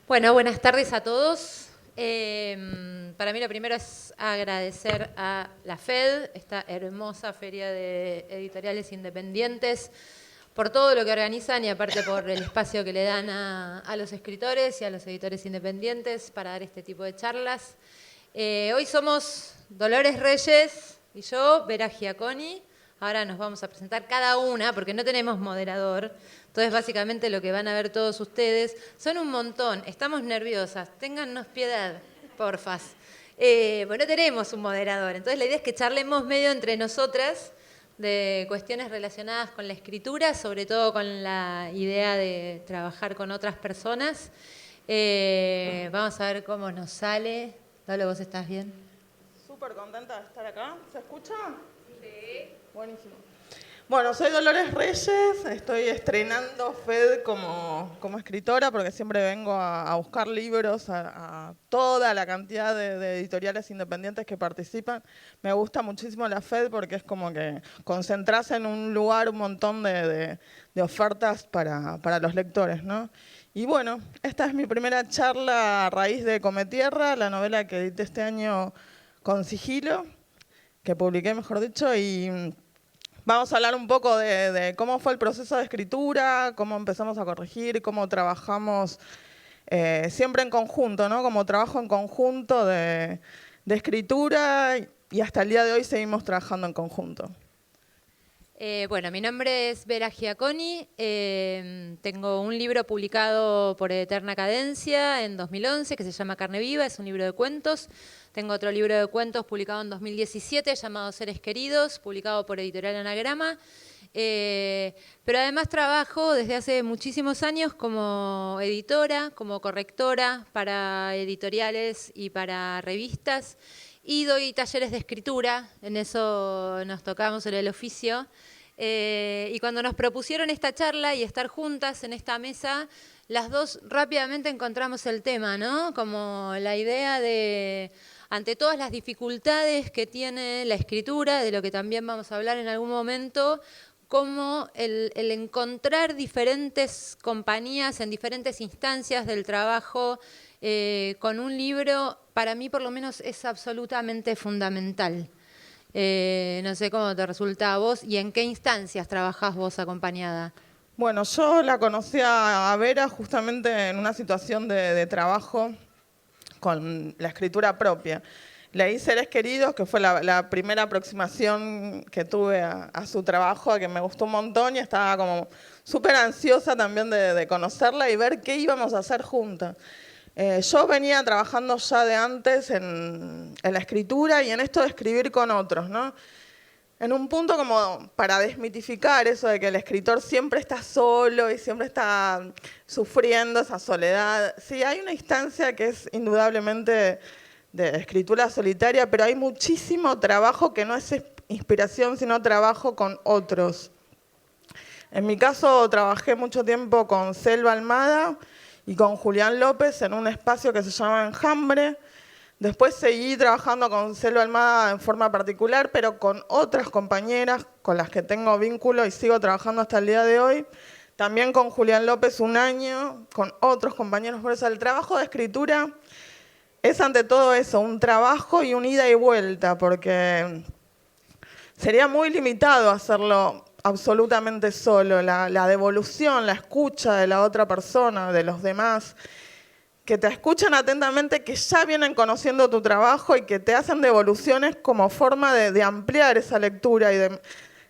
Bueno, buenas tardes a todos. Para mí lo primero es agradecer a la FED, esta hermosa feria de editoriales independientes, por todo lo que organizan y aparte por el espacio que le dan a los escritores y a los editores independientes para dar este tipo de charlas. Hoy somos Dolores Reyes y yo, Vera Giaconi. Ahora nos vamos a presentar cada una, porque no tenemos moderador. Entonces, básicamente, lo que van a ver todos ustedes son un montón. Estamos nerviosas. Téngannos piedad, porfas. Bueno, tenemos un moderador. Entonces, la idea es que charlemos medio entre nosotras de cuestiones relacionadas con la escritura, sobre todo con la idea de trabajar con otras personas. Vamos a ver cómo nos sale. Dale, ¿vos estás bien? Súper contenta de estar acá. ¿Se escucha? Sí. Buenísimo. Bueno, soy Dolores Reyes, estoy estrenando FED como escritora porque siempre vengo a buscar libros a toda la cantidad de editoriales independientes que participan. Me gusta muchísimo la FED porque es como que concentras en un lugar un montón de ofertas para los lectores, ¿no? Y bueno, esta es mi primera charla a raíz de Cometierra, la novela que edité este año con Sigilo, que publiqué, mejor dicho, y vamos a hablar un poco de cómo fue el proceso de escritura, cómo empezamos a corregir, cómo trabajamos siempre en conjunto, ¿no? Como trabajo en conjunto de escritura y hasta el día de hoy seguimos trabajando en conjunto. Bueno, mi nombre es Vera Giaconi. Tengo un libro publicado por Eterna Cadencia en 2011 que se llama Carne Viva, es un libro de cuentos. Tengo otro libro de cuentos publicado en 2017 llamado Seres Queridos, publicado por Editorial Anagrama. Pero además trabajo desde hace muchísimos años como editora, como correctora para editoriales y para revistas. Y doy talleres de escritura, en eso nos tocamos en el oficio. Y cuando nos propusieron esta charla y estar juntas en esta mesa, las dos rápidamente encontramos el tema, ¿no? Como la idea de, ante todas las dificultades que tiene la escritura, de lo que también vamos a hablar en algún momento, como el encontrar diferentes compañías en diferentes instancias del trabajo con un libro, para mí por lo menos es absolutamente fundamental. No sé cómo te resulta a vos y en qué instancias trabajás vos acompañada. Bueno, yo la conocí a Vera justamente en una situación de trabajo con la escritura propia. Leí Seres Queridos, que fue la primera aproximación que tuve a su trabajo, a que me gustó un montón y estaba como súper ansiosa también de conocerla y ver qué íbamos a hacer juntas. Yo venía trabajando ya de antes en la escritura y en esto de escribir con otros, ¿no? En un punto como para desmitificar eso de que el escritor siempre está solo y siempre está sufriendo esa soledad. Sí, hay una instancia que es indudablemente de escritura solitaria, pero hay muchísimo trabajo que no es inspiración, sino trabajo con otros. En mi caso trabajé mucho tiempo con Selva Almada y con Julián López en un espacio que se llama Enjambre. Después seguí trabajando con Selva Almada en forma particular, pero con otras compañeras con las que tengo vínculo y sigo trabajando hasta el día de hoy. También con Julián López un año, con otros compañeros. Por eso el trabajo de escritura es ante todo eso, un trabajo y un ida y vuelta, porque sería muy limitado hacerlo absolutamente solo. La devolución, la escucha de la otra persona, de los demás, que te escuchan atentamente, que ya vienen conociendo tu trabajo y que te hacen devoluciones como forma de ampliar esa lectura y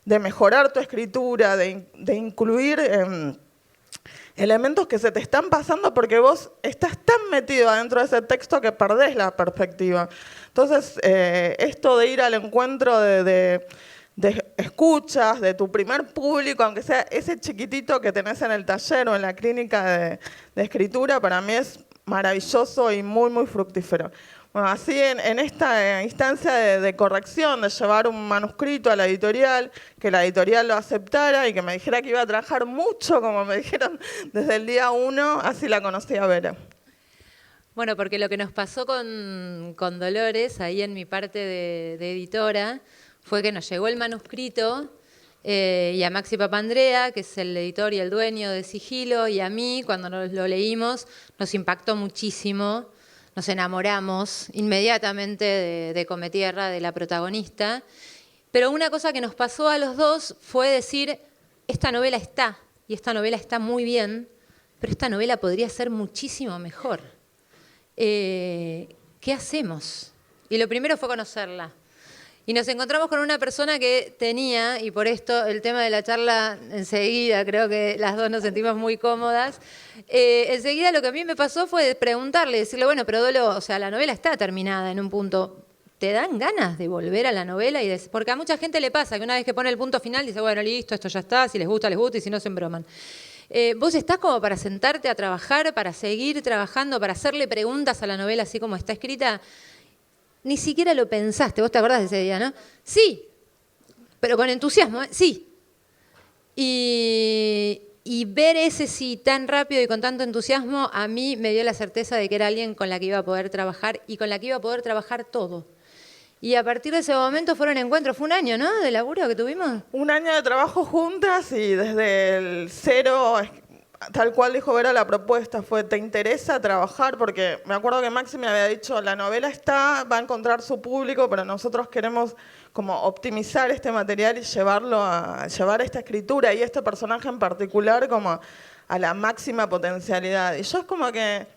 de mejorar tu escritura, de incluir elementos que se te están pasando porque vos estás tan metido adentro de ese texto que perdés la perspectiva. Entonces, esto de ir al encuentro de escuchas, de tu primer público, aunque sea ese chiquitito que tenés en el taller o en la clínica de escritura, para mí es maravilloso y muy, muy fructífero. Bueno, así en esta instancia de corrección, de llevar un manuscrito a la editorial, que la editorial lo aceptara y que me dijera que iba a trabajar mucho, como me dijeron desde el día 1, así la conocí a Vera. Bueno, porque lo que nos pasó con Dolores, ahí en mi parte de editora, fue que nos llegó el manuscrito y a Maxi Papandrea, que es el editor y el dueño de Sigilo, y a mí, cuando lo leímos, nos impactó muchísimo, nos enamoramos inmediatamente de Cometierra, de la protagonista. Pero una cosa que nos pasó a los dos fue decir, esta novela está, y esta novela está muy bien, pero esta novela podría ser muchísimo mejor. ¿Qué hacemos? Y lo primero fue conocerla. Y nos encontramos con una persona que tenía, y por esto el tema de la charla enseguida, creo que las dos nos sentimos muy cómodas, enseguida lo que a mí me pasó fue preguntarle, decirle, bueno, pero Dolo, o sea, la novela está terminada en un punto, ¿te dan ganas de volver a la novela? Porque a mucha gente le pasa que una vez que pone el punto final dice, bueno, listo, esto ya está, si les gusta, y si no, se embroman. ¿Vos estás como para sentarte a trabajar, para seguir trabajando, para hacerle preguntas a la novela así como está escrita? Ni siquiera lo pensaste, vos te acordás de ese día, ¿no? Sí, pero con entusiasmo, ¿eh? Sí. Y ver ese sí tan rápido y con tanto entusiasmo, a mí me dio la certeza de que era alguien con la que iba a poder trabajar y con la que iba a poder trabajar todo. Y a partir de ese momento fueron encuentros, fue un año, ¿no?, de laburo que tuvimos. Un año de trabajo juntas y desde el cero, tal cual dijo Vera, la propuesta fue, ¿te interesa trabajar? Porque me acuerdo que Maxi me había dicho, la novela está, va a encontrar su público, pero nosotros queremos como optimizar este material y llevar esta escritura y este personaje en particular como a la máxima potencialidad. Y yo es como que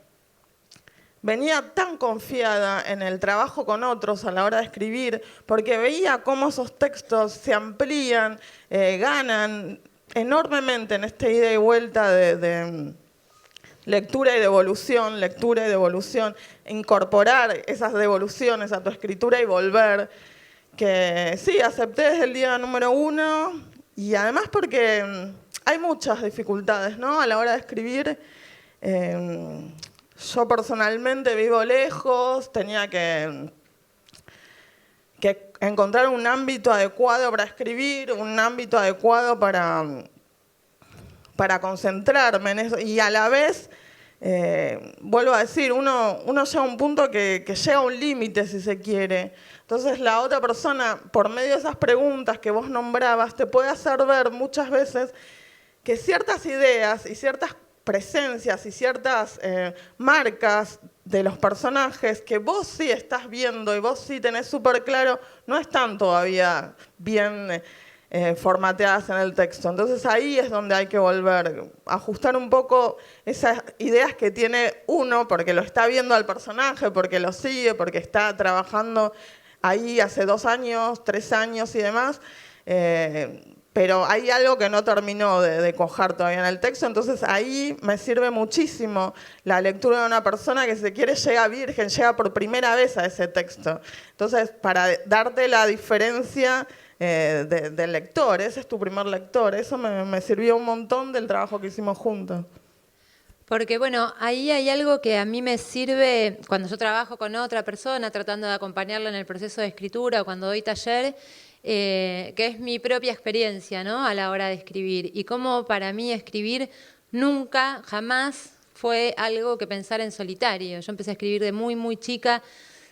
venía tan confiada en el trabajo con otros a la hora de escribir, porque veía cómo esos textos se amplían, ganan enormemente en esta ida y vuelta de lectura y devolución, incorporar esas devoluciones a tu escritura y volver, que sí, acepté desde el día número 1, y además porque hay muchas dificultades, ¿no?, a la hora de escribir. Yo personalmente vivo lejos, tenía que encontrar un ámbito adecuado para escribir, un ámbito adecuado para concentrarme en eso. Y a la vez, vuelvo a decir, uno llega a un punto que llega a un límite, si se quiere. Entonces la otra persona, por medio de esas preguntas que vos nombrabas, te puede hacer ver muchas veces que ciertas ideas y ciertas presencias y ciertas marcas de los personajes que vos sí estás viendo y vos sí tenés súper claro, no están todavía bien formateadas en el texto. Entonces ahí es donde hay que volver, ajustar un poco esas ideas que tiene uno, porque lo está viendo al personaje, porque lo sigue, porque está trabajando ahí hace 2 años, 3 años y demás, pero hay algo que no terminó de cuajar todavía en el texto, entonces ahí me sirve muchísimo la lectura de una persona que, si se quiere, llega virgen, llega por primera vez a ese texto. Entonces, para darte la diferencia del lector, ese es tu primer lector, eso me sirvió un montón del trabajo que hicimos juntos. Porque bueno, ahí hay algo que a mí me sirve cuando yo trabajo con otra persona, tratando de acompañarla en el proceso de escritura o cuando doy taller, que es mi propia experiencia, ¿no?, a la hora de escribir. Y cómo para mí escribir nunca, jamás fue algo que pensar en solitario. Yo empecé a escribir de muy, muy chica.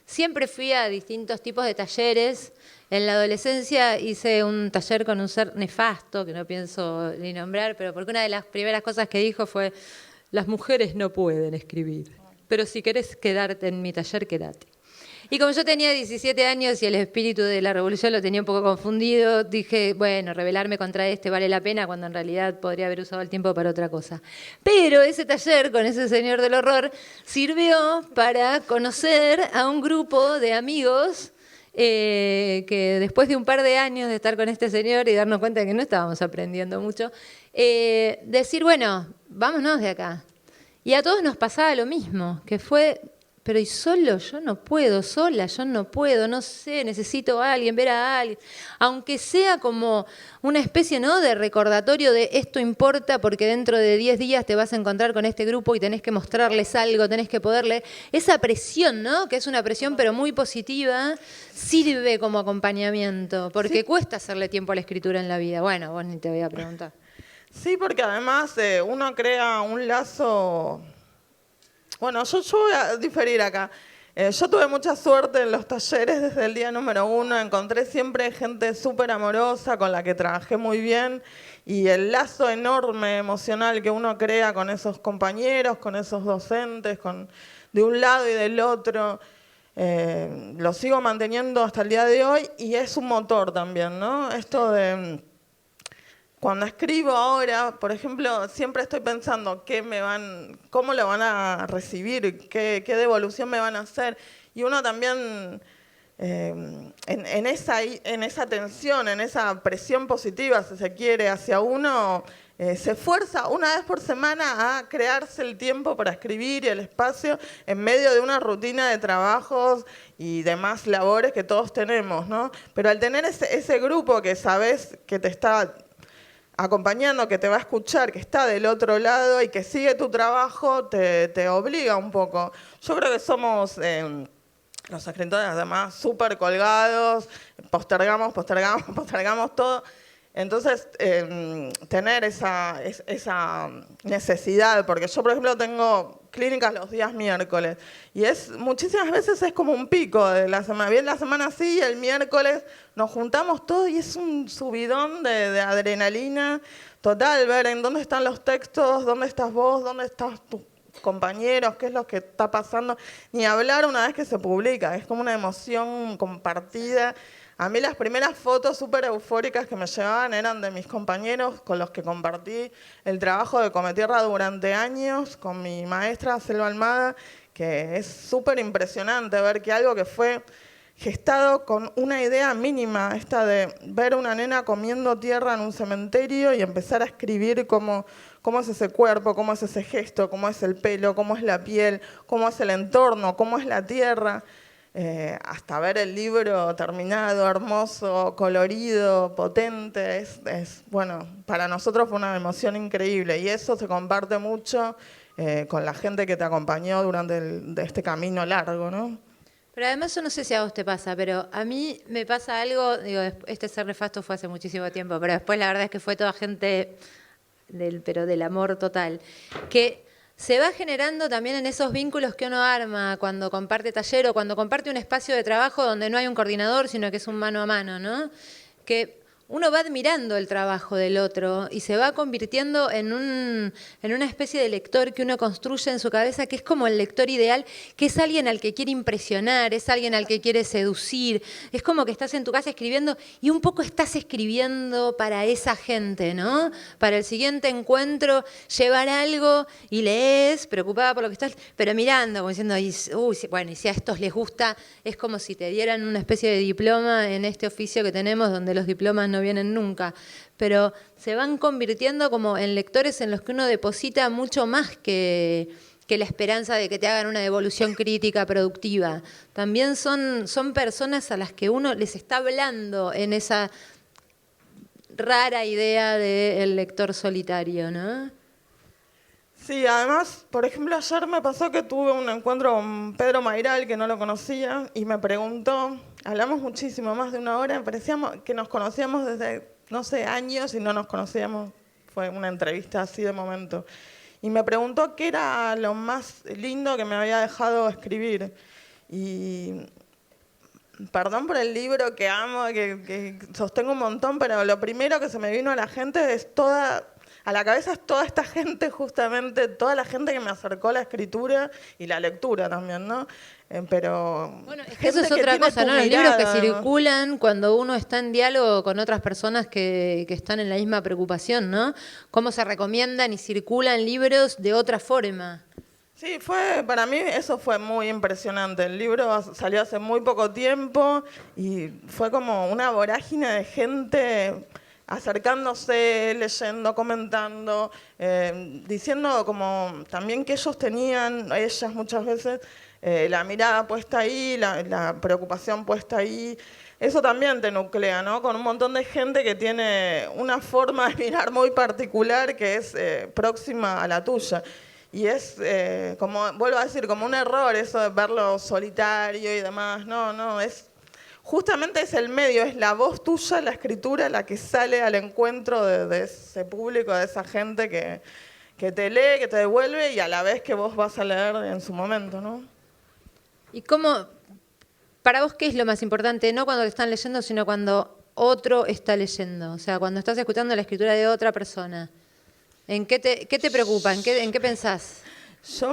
Siempre fui a distintos tipos de talleres. En la adolescencia hice un taller con un ser nefasto, que no pienso ni nombrar, pero porque una de las primeras cosas que dijo fue: las mujeres no pueden escribir, pero si querés quedarte en mi taller, quédate. Y como yo tenía 17 años y el espíritu de la revolución lo tenía un poco confundido, dije, bueno, rebelarme contra este vale la pena, cuando en realidad podría haber usado el tiempo para otra cosa. Pero ese taller con ese señor del horror sirvió para conocer a un grupo de amigos que después de un par de años de estar con este señor y darnos cuenta de que no estábamos aprendiendo mucho, decir, bueno, vámonos de acá. Y a todos nos pasaba lo mismo, que fue, pero y solo yo no puedo, sola yo no puedo, no sé, necesito a alguien, ver a alguien, aunque sea como una especie, ¿no?, de recordatorio de esto importa porque dentro de 10 días te vas a encontrar con este grupo y tenés que mostrarles algo, tenés que poderle. Esa presión, ¿no?, que es una presión pero muy positiva, sirve como acompañamiento, porque cuesta hacerle tiempo a la escritura en la vida. Bueno, vos ni te voy a preguntar. Sí, porque además uno crea un lazo. Bueno, yo voy a diferir acá. Yo tuve mucha suerte en los talleres desde el día número 1. Encontré siempre gente súper amorosa con la que trabajé muy bien y el lazo enorme emocional que uno crea con esos compañeros, con esos docentes, de un lado y del otro, lo sigo manteniendo hasta el día de hoy y es un motor también, ¿no? Esto de... Cuando escribo ahora, por ejemplo, siempre estoy pensando cómo lo van a recibir, qué devolución me van a hacer. Y uno también, en esa tensión, en esa presión positiva, si se quiere, hacia uno, se esfuerza una vez por semana a crearse el tiempo para escribir y el espacio en medio de una rutina de trabajos y demás labores que todos tenemos, ¿no? Pero al tener ese grupo que sabes que te está acompañando, que te va a escuchar, que está del otro lado y que sigue tu trabajo, te obliga un poco. Yo creo que somos los escritores además súper colgados, postergamos todo. Entonces, tener esa necesidad, porque yo, por ejemplo, tengo clínicas los días miércoles y muchísimas veces es como un pico de la semana. Bien, la semana sí, y el miércoles nos juntamos todos y es un subidón de adrenalina total, ver en dónde están los textos, dónde estás vos, dónde estás tus compañeros, qué es lo que está pasando. Ni hablar una vez que se publica, es como una emoción compartida. A mí las primeras fotos súper eufóricas que me llevaban eran de mis compañeros con los que compartí el trabajo de Cometierra durante años, con mi maestra Selva Almada, que es súper impresionante ver que algo que fue gestado con una idea mínima, esta de ver a una nena comiendo tierra en un cementerio y empezar a escribir cómo es ese cuerpo, cómo es ese gesto, cómo es el pelo, cómo es la piel, cómo es el entorno, cómo es la tierra. Hasta ver el libro terminado, hermoso, colorido, potente, bueno, para nosotros fue una emoción increíble y eso se comparte mucho con la gente que te acompañó durante este camino largo, ¿no? Pero además yo no sé si a vos te pasa, pero a mí me pasa algo, digo, este Ser Nefasto fue hace muchísimo tiempo, pero después la verdad es que fue toda gente pero del amor total, que se va generando también en esos vínculos que uno arma cuando comparte taller o cuando comparte un espacio de trabajo donde no hay un coordinador, sino que es un mano a mano, ¿no? Que uno va admirando el trabajo del otro y se va convirtiendo en una especie de lector que uno construye en su cabeza, que es como el lector ideal, que es alguien al que quiere impresionar, es alguien al que quiere seducir. Es como que estás en tu casa escribiendo y un poco estás escribiendo para esa gente, ¿no? Para el siguiente encuentro, llevar algo y lees, preocupada por lo que estás, pero mirando, como diciendo, bueno, y si a estos les gusta, es como si te dieran una especie de diploma en este oficio que tenemos, donde los diplomas no vienen nunca, pero se van convirtiendo como en lectores en los que uno deposita mucho más que la esperanza de que te hagan una devolución crítica productiva. También son personas a las que uno les está hablando en esa rara idea del lector solitario, ¿no? Sí, además, por ejemplo, ayer me pasó que tuve un encuentro con Pedro Mairal, que no lo conocía, y me preguntó, hablamos muchísimo, más de una hora, parecíamos que nos conocíamos desde, no sé, años y no nos conocíamos, fue una entrevista así de momento. Y me preguntó qué era lo más lindo que me había dejado escribir. Y perdón por el libro que amo, que sostengo un montón, pero lo primero que se me vino a la cabeza es toda esta gente, justamente, toda la gente que me acercó a la escritura y la lectura también, ¿no? Pero bueno, es que eso es otra cosa, ¿no? Los libros que circulan cuando uno está en diálogo con otras personas que están en la misma preocupación, ¿no? Cómo se recomiendan y circulan libros de otra forma. Sí, para mí eso fue muy impresionante. El libro salió hace muy poco tiempo y fue como una vorágine de gente acercándose, leyendo, comentando, diciendo como también que ellos tenían, ellas muchas veces, la mirada puesta ahí, la preocupación puesta ahí. Eso también te nuclea, ¿no? Con un montón de gente que tiene una forma de mirar muy particular que es próxima a la tuya. Y es, como vuelvo a decir, como un error eso de verlo solitario y demás. No, justamente es el medio, es la voz tuya, la escritura, la que sale al encuentro de ese público, de esa gente que te lee, que te devuelve y a la vez que vos vas a leer en su momento, ¿no? ¿Y cómo, para vos, qué es lo más importante? No cuando te están leyendo, sino cuando otro está leyendo. O sea, cuando estás escuchando la escritura de otra persona. ¿Qué te preocupa? ¿En qué pensás? Yo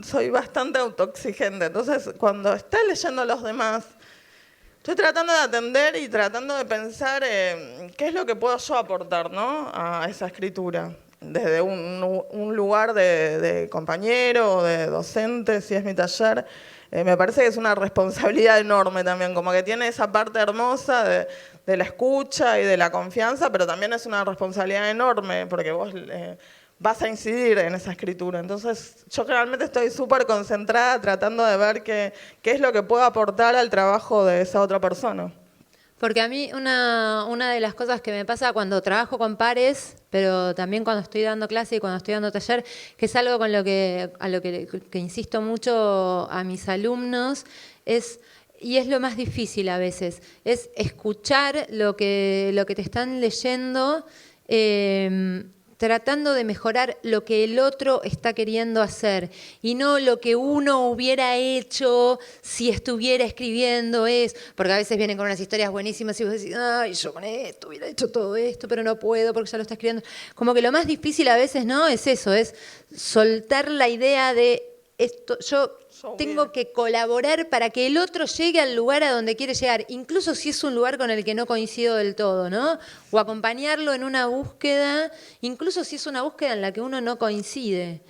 soy bastante autoexigente, entonces cuando está leyendo a los demás, estoy tratando de atender y tratando de pensar qué es lo que puedo yo aportar, ¿no?, a esa escritura. Desde un lugar de compañero o de docente, si es mi taller, me parece que es una responsabilidad enorme también, como que tiene esa parte hermosa de la escucha y de la confianza, pero también es una responsabilidad enorme, porque vos vas a incidir en esa escritura. Entonces, yo realmente estoy súper concentrada tratando de ver qué es lo que puedo aportar al trabajo de esa otra persona. Porque a mí una de las cosas que me pasa cuando trabajo con pares, pero también cuando estoy dando clase y cuando estoy dando taller, que es algo con lo que insisto mucho a mis alumnos, y es lo más difícil a veces, es escuchar lo que te están leyendo, tratando de mejorar lo que el otro está queriendo hacer y no lo que uno hubiera hecho si estuviera escribiendo porque a veces vienen con unas historias buenísimas y vos decís, ay, yo con esto hubiera hecho todo esto, pero no puedo porque ya lo está escribiendo. Como que lo más difícil a veces, ¿no?, es eso, es soltar la idea de esto, yo tengo que colaborar para que el otro llegue al lugar a donde quiere llegar, incluso si es un lugar con el que no coincido del todo, ¿no? O acompañarlo en una búsqueda, incluso si es una búsqueda en la que uno no coincide.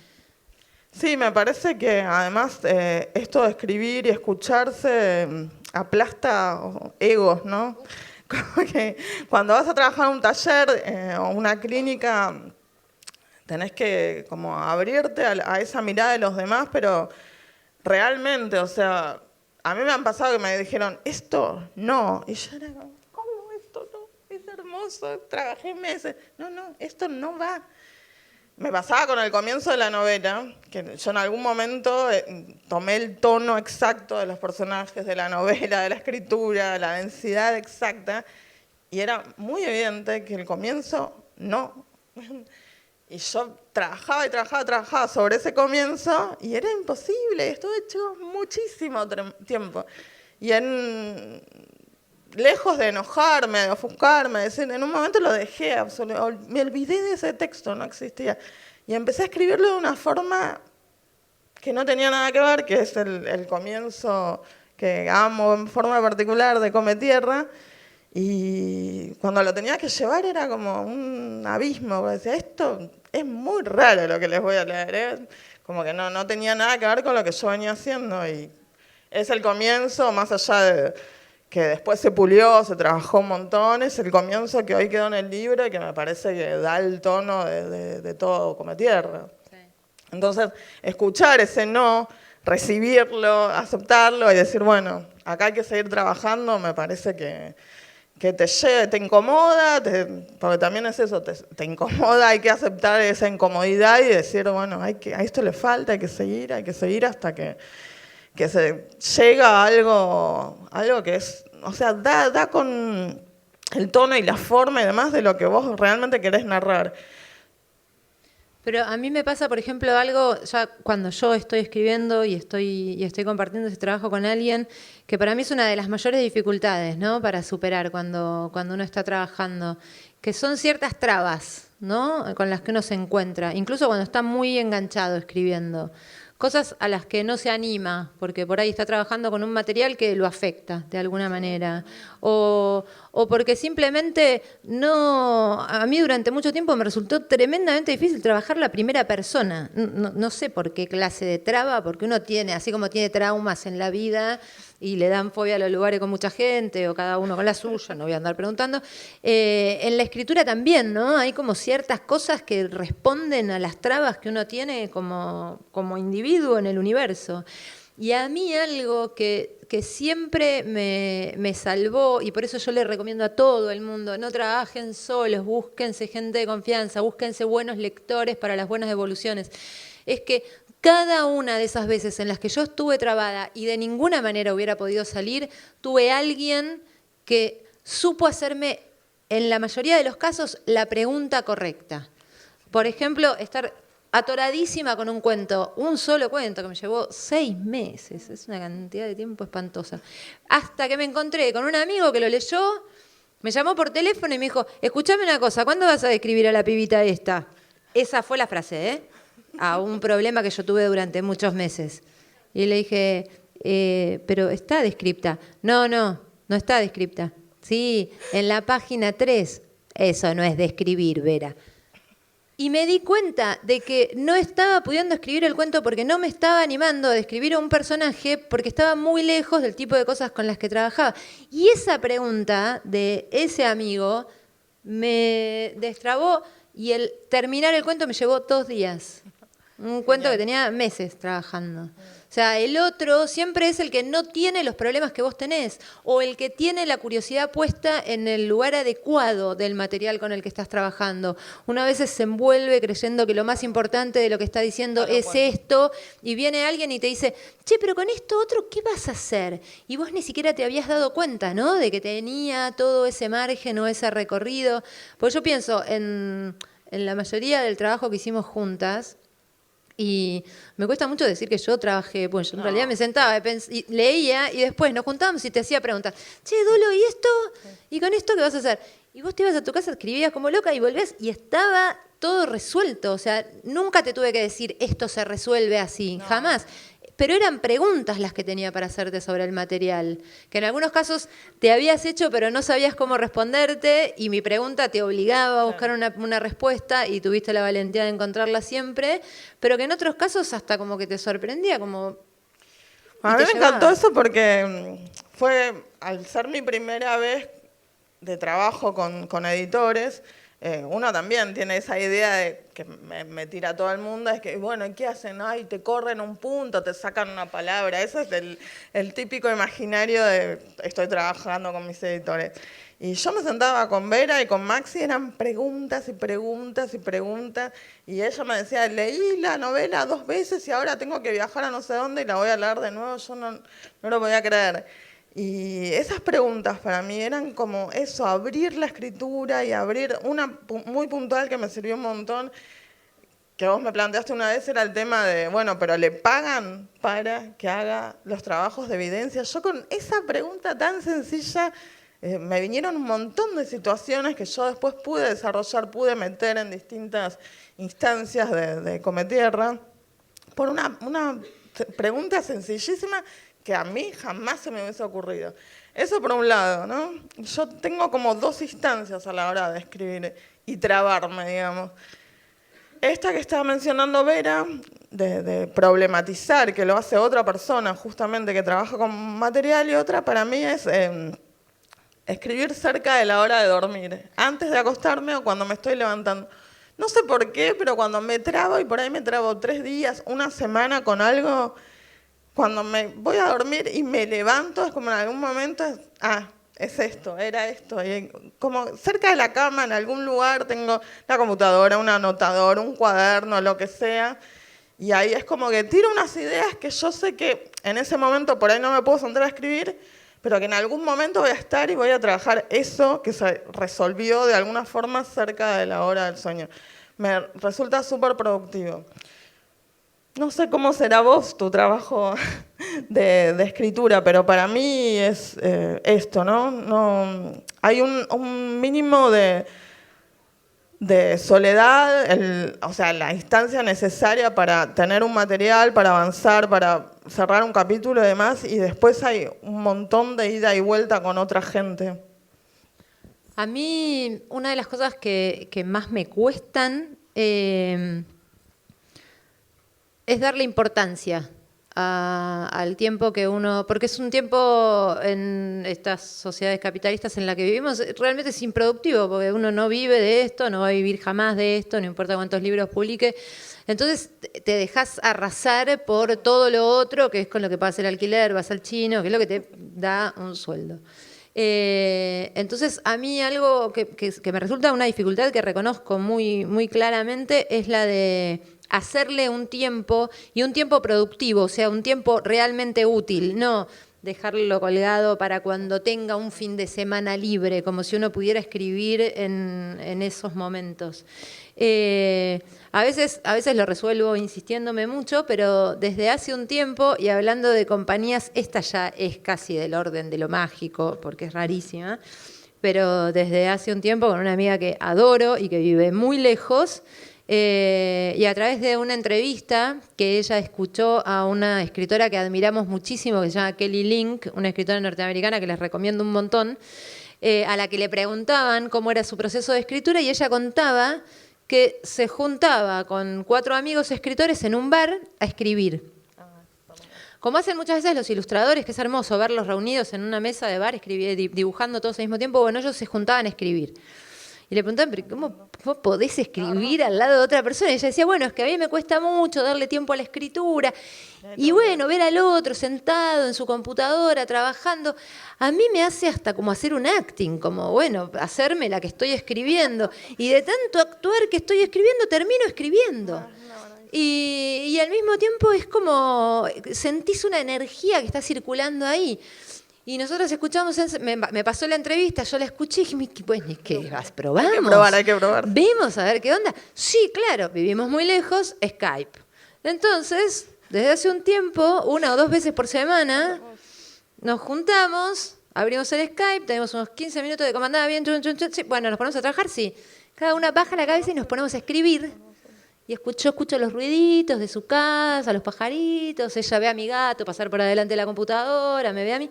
Sí, me parece que además esto de escribir y escucharse aplasta egos, ¿no? Como que cuando vas a trabajar en un taller o una clínica, tenés que como abrirte a esa mirada de los demás, pero realmente, o sea, a mí me han pasado que me dijeron, esto no. Y yo era como, ¿cómo esto no? Es hermoso, trabajé meses. No, esto no va. Me pasaba con el comienzo de la novela, que yo en algún momento tomé el tono exacto de los personajes de la novela, de la escritura, la densidad exacta, y era muy evidente que el comienzo no. Y yo trabajaba sobre ese comienzo y era imposible, estuve hecho muchísimo tiempo. Y lejos de enojarme, de ofuscarme, de decir, en un momento lo dejé, me olvidé de ese texto, no existía. Y empecé a escribirlo de una forma que no tenía nada que ver, que es el comienzo que amo en forma particular de Come Tierra. Y cuando lo tenía que llevar era como un abismo, porque decía, esto es muy raro lo que les voy a leer, ¿eh? Como que no tenía nada que ver con lo que yo venía haciendo. Y es el comienzo, más allá de que después se pulió, se trabajó un montón, es el comienzo que hoy quedó en el libro y que me parece que da el tono de todo Come Tierra. Sí. Entonces, escuchar ese no, recibirlo, aceptarlo y decir, bueno, acá hay que seguir trabajando, me parece que te incomoda, porque también es eso, te incomoda, hay que aceptar esa incomodidad y decir, bueno, a esto le falta, hay que seguir hasta que se llega a algo que es, o sea, da con el tono y la forma y demás de lo que vos realmente querés narrar. Pero a mí me pasa, por ejemplo, algo, ya cuando yo estoy escribiendo y estoy compartiendo ese trabajo con alguien, que para mí es una de las mayores dificultades, ¿no?, para superar cuando uno está trabajando, que son ciertas trabas, ¿no?, con las que uno se encuentra, incluso cuando está muy enganchado escribiendo. Cosas a las que no se anima, porque por ahí está trabajando con un material que lo afecta de alguna manera. O porque simplemente a mí durante mucho tiempo me resultó tremendamente difícil trabajar la primera persona. No sé por qué clase de traba, porque uno tiene, así como tiene traumas en la vida y le dan fobia a los lugares con mucha gente, o cada uno con la suya, no voy a andar preguntando. En la escritura también, ¿no? Hay como ciertas cosas que responden a las trabas que uno tiene como individuo en el universo. Y a mí algo que siempre me salvó, y por eso yo le recomiendo a todo el mundo, no trabajen solos, búsquense gente de confianza, búsquense buenos lectores para las buenas devoluciones, es que cada una de esas veces en las que yo estuve trabada y de ninguna manera hubiera podido salir, tuve alguien que supo hacerme, en la mayoría de los casos, la pregunta correcta. Por ejemplo, atoradísima con un cuento, un solo cuento que me llevó 6 meses, es una cantidad de tiempo espantosa. Hasta que me encontré con un amigo que lo leyó, me llamó por teléfono y me dijo, escuchame una cosa, ¿cuándo vas a describir a la pibita esta? Esa fue la frase, ¿eh? A un problema que yo tuve durante muchos meses. Y le dije, pero está descripta. No está descripta. Sí, en la página 3. Eso no es describir, Vera. Y me di cuenta de que no estaba pudiendo escribir el cuento porque no me estaba animando a describir a un personaje porque estaba muy lejos del tipo de cosas con las que trabajaba. Y esa pregunta de ese amigo me destrabó y el terminar el cuento me llevó 2 días. Un cuento que tenía meses trabajando. O sea, el otro siempre es el que no tiene los problemas que vos tenés o el que tiene la curiosidad puesta en el lugar adecuado del material con el que estás trabajando. Una vez se envuelve creyendo que lo más importante de lo que está diciendo es esto y viene alguien y te dice, che, pero con esto otro, ¿qué vas a hacer? Y vos ni siquiera te habías dado cuenta, ¿no? De que tenía todo ese margen o ese recorrido. Pues yo pienso en la mayoría del trabajo que hicimos juntas. Y me cuesta mucho decir que yo trabajé, bueno, yo en realidad me sentaba y leía y después nos juntábamos y te hacía preguntas. Che, Dolo, ¿y esto? ¿Y con esto qué vas a hacer? Y vos te ibas a tu casa, escribías como loca y volvés y estaba todo resuelto. O sea, nunca te tuve que decir esto se resuelve así, jamás. Pero eran preguntas las que tenía para hacerte sobre el material, que en algunos casos te habías hecho pero no sabías cómo responderte y mi pregunta te obligaba a buscar una respuesta y tuviste la valentía de encontrarla siempre, pero que en otros casos hasta como que te sorprendía, como... A mí me encantó eso porque fue, al ser mi primera vez de trabajo con editores, uno también tiene esa idea de que me tira todo el mundo, es que, bueno, ¿y qué hacen? Ay, te corren un punto, te sacan una palabra. Eso es el típico imaginario de estoy trabajando con mis editores. Y yo me sentaba con Vera y con Maxi, eran preguntas y preguntas y preguntas. Y ella me decía, leí la novela 2 veces y ahora tengo que viajar a no sé dónde y la voy a leer de nuevo. Yo no lo podía creer. Y esas preguntas para mí eran como eso, abrir la escritura y abrir una muy puntual que me sirvió un montón, que vos me planteaste una vez, era el tema de, bueno, pero ¿le pagan para que haga los trabajos de evidencia? Yo con esa pregunta tan sencilla me vinieron un montón de situaciones que yo después pude desarrollar, pude meter en distintas instancias de Cometierra, por una pregunta sencillísima que a mí jamás se me hubiese ocurrido. Eso por un lado, ¿no? Yo tengo como 2 instancias a la hora de escribir y trabarme, digamos. Esta que estaba mencionando Vera, de problematizar, que lo hace otra persona justamente que trabaja con material, y otra para mí es escribir cerca de la hora de dormir, antes de acostarme o cuando me estoy levantando. No sé por qué, pero cuando me trabo, y por ahí me trabo 3 días, una semana con algo... Cuando me voy a dormir y me levanto, es como en algún momento, es esto, era esto. Y como cerca de la cama, en algún lugar, tengo la computadora, un anotador, un cuaderno, lo que sea. Y ahí es como que tiro unas ideas que yo sé que en ese momento por ahí no me puedo sentar a escribir, pero que en algún momento voy a estar y voy a trabajar eso que se resolvió de alguna forma cerca de la hora del sueño. Me resulta súper productivo. No sé cómo será vos tu trabajo de escritura, pero para mí es esto, ¿no? Hay un mínimo de soledad, o sea, la instancia necesaria para tener un material, para avanzar, para cerrar un capítulo y demás, y después hay un montón de ida y vuelta con otra gente. A mí, una de las cosas que más me cuestan... es darle importancia al tiempo que uno... Porque es un tiempo en estas sociedades capitalistas en las que vivimos realmente es improductivo, porque uno no vive de esto, no va a vivir jamás de esto, no importa cuántos libros publique. Entonces te dejas arrasar por todo lo otro, que es con lo que pagas el alquiler, vas al chino, que es lo que te da un sueldo. Entonces, a mí algo que me resulta una dificultad que reconozco muy, muy claramente es la de hacerle un tiempo y un tiempo productivo, o sea, un tiempo realmente útil. No dejarlo colgado para cuando tenga un fin de semana libre, como si uno pudiera escribir en esos momentos. A veces lo resuelvo insistiéndome mucho, pero desde hace un tiempo, y hablando de compañías, esta ya es casi del orden de lo mágico, porque es rarísima, pero desde hace un tiempo con una amiga que adoro y que vive muy lejos, y a través de una entrevista que ella escuchó a una escritora que admiramos muchísimo, que se llama Kelly Link, una escritora norteamericana que les recomiendo un montón, a la que le preguntaban cómo era su proceso de escritura, y ella contaba que se juntaba con 4 amigos escritores en un bar a escribir. Como hacen muchas veces los ilustradores, que es hermoso verlos reunidos en una mesa de bar dibujando todos al mismo tiempo, bueno, ellos se juntaban a escribir. Y le preguntaban, ¿pero cómo podés escribir al lado de otra persona? Y ella decía, bueno, es que a mí me cuesta mucho darle tiempo a la escritura. Y bueno, ver al otro sentado en su computadora, trabajando, a mí me hace hasta como hacer un acting, como, bueno, hacerme la que estoy escribiendo. Y de tanto actuar que estoy escribiendo, termino escribiendo. Y al mismo tiempo es como, sentís una energía que está circulando ahí. Y nosotros escuchamos, me pasó la entrevista, yo la escuché y dije, bueno, ¿qué vas? ¿Probamos? Hay que probar. ¿Vemos a ver qué onda? Sí, claro, vivimos muy lejos, Skype. Entonces, desde hace un tiempo, 1 o 2 veces por semana, nos juntamos, abrimos el Skype, tenemos unos 15 minutos de comandada bien, sí, bueno, nos ponemos a trabajar, sí. Cada una baja la cabeza y nos ponemos a escribir. Y yo escucho los ruiditos de su casa, los pajaritos, ella ve a mi gato pasar por adelante de la computadora, me ve a mí.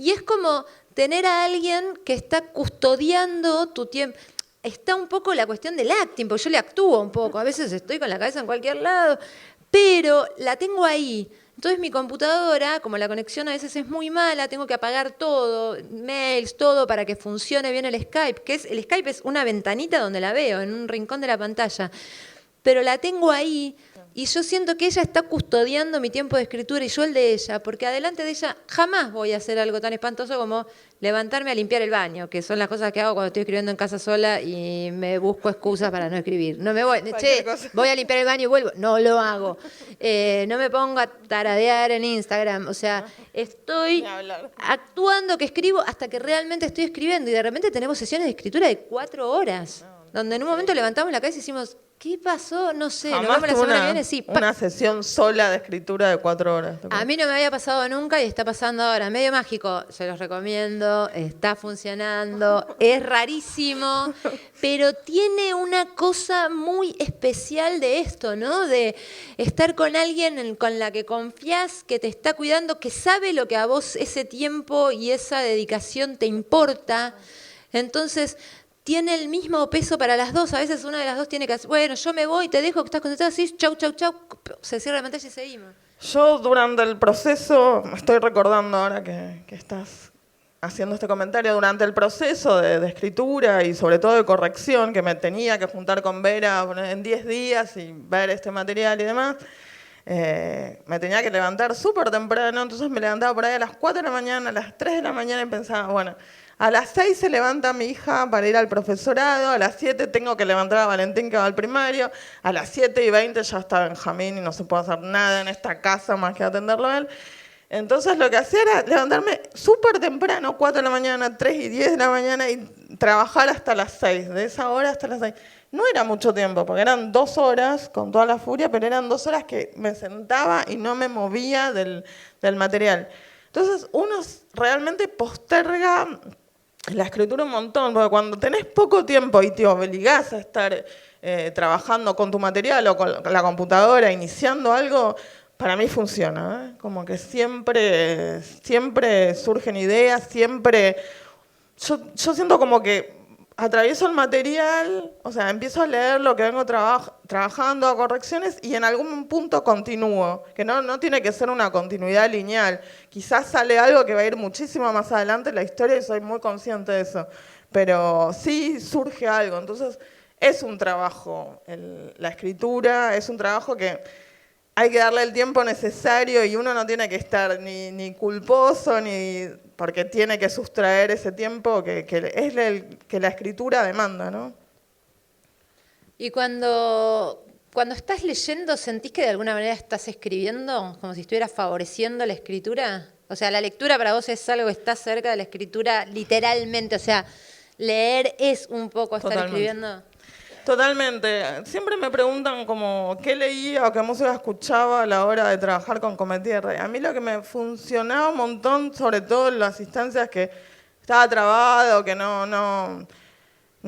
Y es como tener a alguien que está custodiando tu tiempo. Está un poco la cuestión del acting, porque yo le actúo un poco. A veces estoy con la cabeza en cualquier lado, pero la tengo ahí. Entonces mi computadora, como la conexión a veces es muy mala, tengo que apagar todo, mails, todo, para que funcione bien el Skype. El Skype es una ventanita donde la veo, en un rincón de la pantalla. Pero la tengo ahí y yo siento que ella está custodiando mi tiempo de escritura y yo el de ella, porque adelante de ella jamás voy a hacer algo tan espantoso como levantarme a limpiar el baño, que son las cosas que hago cuando estoy escribiendo en casa sola y me busco excusas para no escribir. No me voy, voy a limpiar el baño y vuelvo. No lo hago. No me pongo a taradear en Instagram. O sea, estoy actuando que escribo hasta que realmente estoy escribiendo y de repente tenemos sesiones de escritura de 4 horas, donde en un momento levantamos la cabeza y decimos, ¿qué pasó? No sé. Jamás nos vemos la tuve semana que viene. Sí. Una sesión sola de escritura de 4 horas. A mí no me había pasado nunca y está pasando ahora. Medio mágico, se los recomiendo, está funcionando, es rarísimo, pero tiene una cosa muy especial de esto, ¿no? De estar con alguien con la que confías, que te está cuidando, que sabe lo que a vos ese tiempo y esa dedicación te importa. Entonces, tiene el mismo peso para las dos. A veces una de las dos tiene que hacer, bueno, yo me voy, te dejo que estás concentrada, sí, chau, chau, chau, se cierra la pantalla y seguimos. Yo durante el proceso, me estoy recordando ahora que estás haciendo este comentario, durante el proceso de escritura y sobre todo de corrección, que me tenía que juntar con Vera en 10 días y ver este material y demás, me tenía que levantar súper temprano, entonces me levantaba por ahí a las 4 de la mañana, a las 3 de la mañana y pensaba, bueno, a las 6 se levanta mi hija para ir al profesorado, a las 7 tengo que levantar a Valentín que va al primario, a las 7:20 ya está Benjamín y no se puede hacer nada en esta casa más que atenderlo a él. Entonces lo que hacía era levantarme súper temprano, 4 de la mañana, 3:10 de la mañana y trabajar hasta las 6, de esa hora hasta las 6. No era mucho tiempo, porque eran 2 horas con toda la furia, pero eran 2 horas que me sentaba y no me movía del material. Entonces uno realmente posterga la escritura un montón, porque cuando tenés poco tiempo y te obligás a estar trabajando con tu material o con la computadora, iniciando algo, para mí funciona, ¿eh? Como que siempre surgen ideas, siempre... Yo siento como que atravieso el material, o sea, empiezo a leer lo que vengo trabajando, a correcciones, y en algún punto continúo, que no tiene que ser una continuidad lineal. Quizás sale algo que va a ir muchísimo más adelante en la historia y soy muy consciente de eso, pero sí surge algo. Entonces, es un trabajo, la escritura es un trabajo que hay que darle el tiempo necesario y uno no tiene que estar ni culposo, ni porque tiene que sustraer ese tiempo que es que la escritura demanda, ¿no? Y cuando Cuando estás leyendo, ¿sentís que de alguna manera estás escribiendo? Como si estuvieras favoreciendo la escritura. O sea, la lectura para vos es algo que está cerca de la escritura literalmente. O sea, leer es un poco estar escribiendo. Totalmente. Siempre me preguntan como qué leía o qué música escuchaba a la hora de trabajar con Cometierra. Y a mí lo que me funcionaba un montón, sobre todo en las instancias que estaba trabado, que no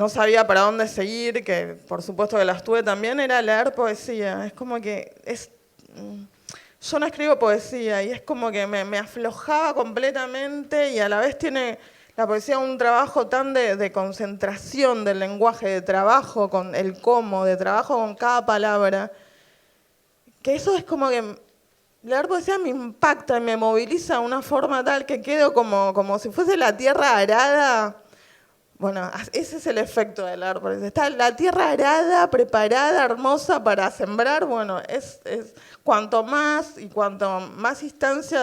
sabía para dónde seguir, que por supuesto que las tuve también, era leer poesía. Es como que yo no escribo poesía y es como que me aflojaba completamente y a la vez tiene la poesía un trabajo tan de concentración del lenguaje, de trabajo con el cómo, de trabajo con cada palabra, que eso es como que leer poesía me impacta y me moviliza de una forma tal que quedo como si fuese la tierra arada. Bueno, ese es el efecto de leer poesía. Está la tierra arada, preparada, hermosa para sembrar. Bueno, es cuanto más y cuanto más instancia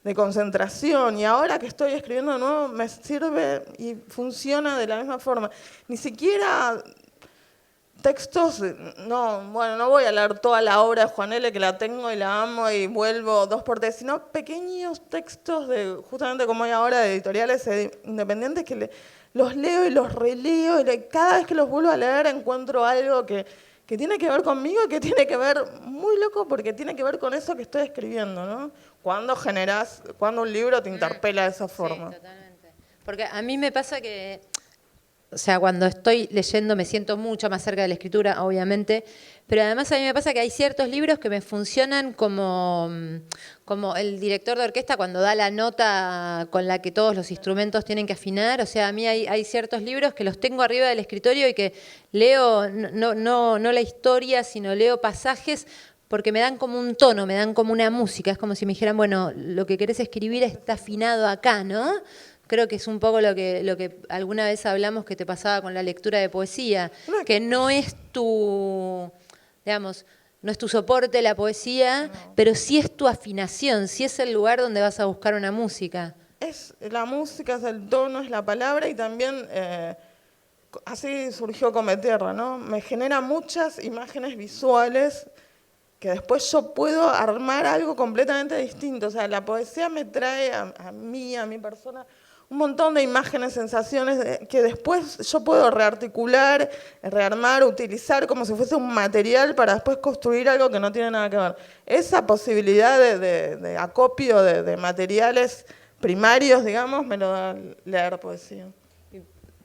de concentración. Y ahora que estoy escribiendo de nuevo, me sirve y funciona de la misma forma. Ni siquiera textos, no voy a leer toda la obra de Juan L., que la tengo y la amo y vuelvo 2x3, sino pequeños textos justamente como hay ahora, de editoriales independientes que los leo y los releo y cada vez que los vuelvo a leer encuentro algo que tiene que ver conmigo y que tiene que ver, muy loco, porque tiene que ver con eso que estoy escribiendo, ¿no? Cuando un libro te interpela de esa forma. Sí, totalmente. Porque a mí me pasa que, o sea, cuando estoy leyendo me siento mucho más cerca de la escritura, obviamente, pero además a mí me pasa que hay ciertos libros que me funcionan como el director de orquesta cuando da la nota con la que todos los instrumentos tienen que afinar. O sea, a mí hay ciertos libros que los tengo arriba del escritorio y que leo, no la historia, sino leo pasajes porque me dan como un tono, me dan como una música. Es como si me dijeran, bueno, lo que querés escribir está afinado acá, ¿no? Creo que es un poco lo que alguna vez hablamos que te pasaba con la lectura de poesía, que no es no es tu soporte la poesía, pero sí es tu afinación, sí es el lugar donde vas a buscar una música. Es la música, es el tono, es la palabra y también así surgió Cometierra, ¿no? Me genera muchas imágenes visuales que después yo puedo armar algo completamente distinto. O sea, la poesía me trae a mi persona, un montón de imágenes, sensaciones que después yo puedo rearticular, rearmar, utilizar como si fuese un material para después construir algo que no tiene nada que ver. Esa posibilidad de acopio de materiales primarios, digamos, me lo da leer poesía.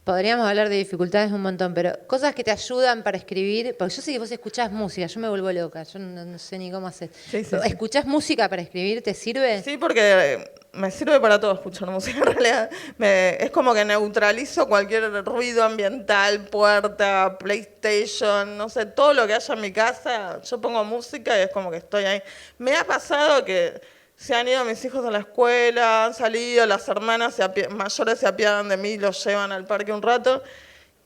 Podríamos hablar de dificultades un montón, pero cosas que te ayudan para escribir, porque yo sé que vos escuchás música, yo me vuelvo loca, yo no sé ni cómo hacer. Sí. ¿Escuchás música para escribir? ¿Te sirve? Sí, porque me sirve para todo escuchar música en realidad. Es como que neutralizo cualquier ruido ambiental, puerta, PlayStation, no sé, todo lo que haya en mi casa, yo pongo música y es como que estoy ahí. Me ha pasado que se han ido mis hijos a la escuela, han salido, las hermanas mayores se apiadan de mí, los llevan al parque un rato.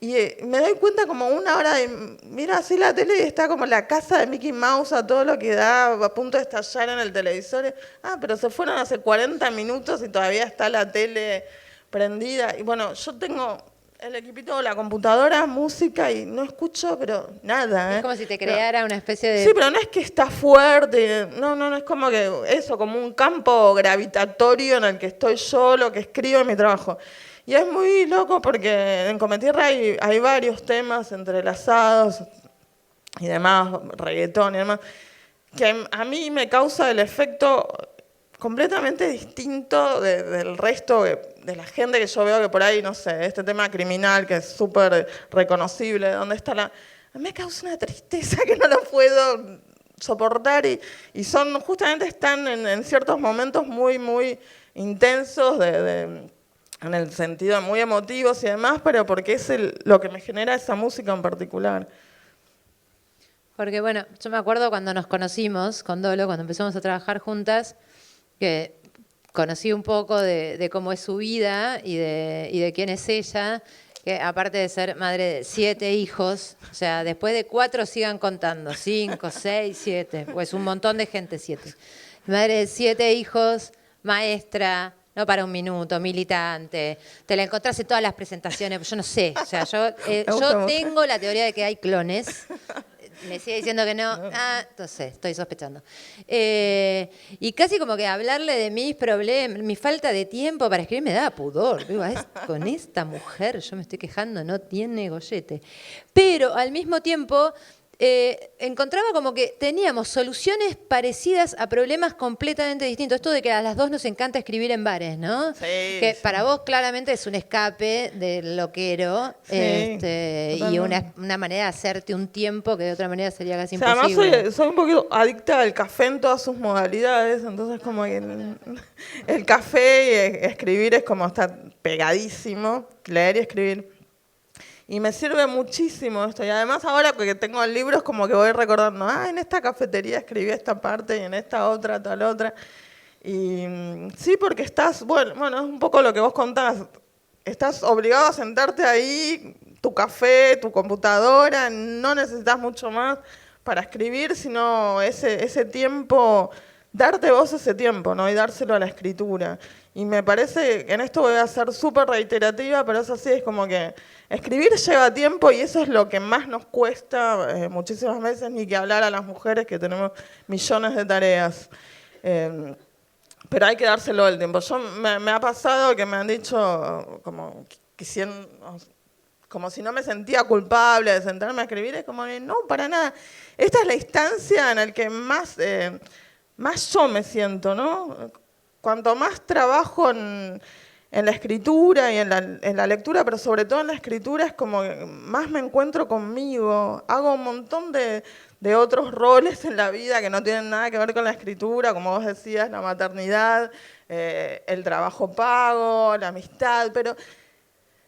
Y me doy cuenta como una hora mira así la tele y está como la casa de Mickey Mouse a todo lo que da, a punto de estallar en el televisor. Pero se fueron hace 40 minutos y todavía está la tele prendida. Y bueno, yo tengo el equipito, la computadora, música y no escucho, pero nada. Es como si te creara una especie de... Sí, pero no es que está fuerte, no, es como que eso, como un campo gravitatorio en el que estoy yo, lo que escribo en mi trabajo. Y es muy loco porque en Cometierra hay varios temas entrelazados y demás, reggaetón y demás, que a mí me causa el efecto completamente distinto del resto de la gente que yo veo que por ahí, no sé, este tema criminal que es súper reconocible, ¿dónde está la...? Me causa una tristeza que no lo puedo soportar y justamente están en ciertos momentos muy, muy intensos en el sentido muy emotivos y demás, pero porque es lo que me genera esa música en particular. Porque bueno, yo me acuerdo cuando nos conocimos con Dolo, cuando empezamos a trabajar juntas, que conocí un poco de cómo es su vida y de quién es ella, que aparte de ser madre de 7 hijos, o sea, después de 4 sigan contando, 5, 6, 7, pues un montón de gente, 7. Madre de 7 hijos, maestra, no para un minuto, militante, te la encontrás en todas las presentaciones, yo no sé, o sea, yo tengo la teoría de que hay clones. Me sigue diciendo que no. Entonces, estoy sospechando. Y casi como que hablarle de mis problemas, mi falta de tiempo para escribir me da pudor. Digo, con esta mujer yo me estoy quejando, no tiene gollete. Pero al mismo tiempo encontraba como que teníamos soluciones parecidas a problemas completamente distintos. Esto de que a las dos nos encanta escribir en bares, ¿no? Sí, Que para vos claramente es un escape del loquero, Sí, y una manera de hacerte un tiempo que de otra manera sería casi o sea, además imposible. soy un poquito adicta al café en todas sus modalidades, entonces como que el café y escribir es como estar pegadísimo, leer y escribir. Y me sirve muchísimo esto. Y además ahora que tengo el libro es como que voy recordando, en esta cafetería escribí esta parte y en esta otra, tal otra. Y sí, porque estás, bueno, es un poco lo que vos contás. Estás obligado a sentarte ahí, tu café, tu computadora, no necesitas mucho más para escribir, sino ese tiempo, darte vos ese tiempo, ¿no? Y dárselo a la escritura. Y me parece que en esto voy a ser súper reiterativa, pero es así, es como que escribir lleva tiempo y eso es lo que más nos cuesta muchísimas veces, ni que hablar a las mujeres que tenemos millones de tareas. Pero hay que dárselo el tiempo. Me ha pasado que me han dicho como si no me sentía culpable de sentarme a escribir, es como, no, para nada. Esta es la instancia en la que más yo me siento, ¿no? Cuanto más trabajo en la escritura y en la lectura, pero sobre todo en la escritura, es como que más me encuentro conmigo. Hago un montón de otros roles en la vida que no tienen nada que ver con la escritura, como vos decías, la maternidad, el trabajo pago, la amistad, pero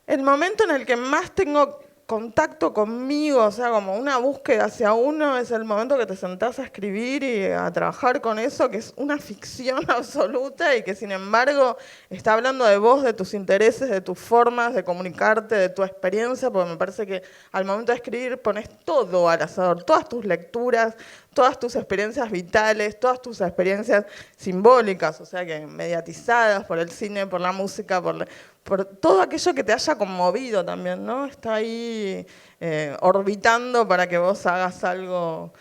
el momento en el que más tengo contacto conmigo, o sea, como una búsqueda hacia uno, es el momento que te sentás a escribir y a trabajar con eso, que es una ficción absoluta y que sin embargo está hablando de vos, de tus intereses, de tus formas de comunicarte, de tu experiencia, porque me parece que al momento de escribir pones todo al asador, todas tus lecturas, todas tus experiencias vitales, todas tus experiencias simbólicas, o sea, que mediatizadas por el cine, por la música, por todo aquello que te haya conmovido también, ¿no? Está ahí orbitando para que vos hagas algo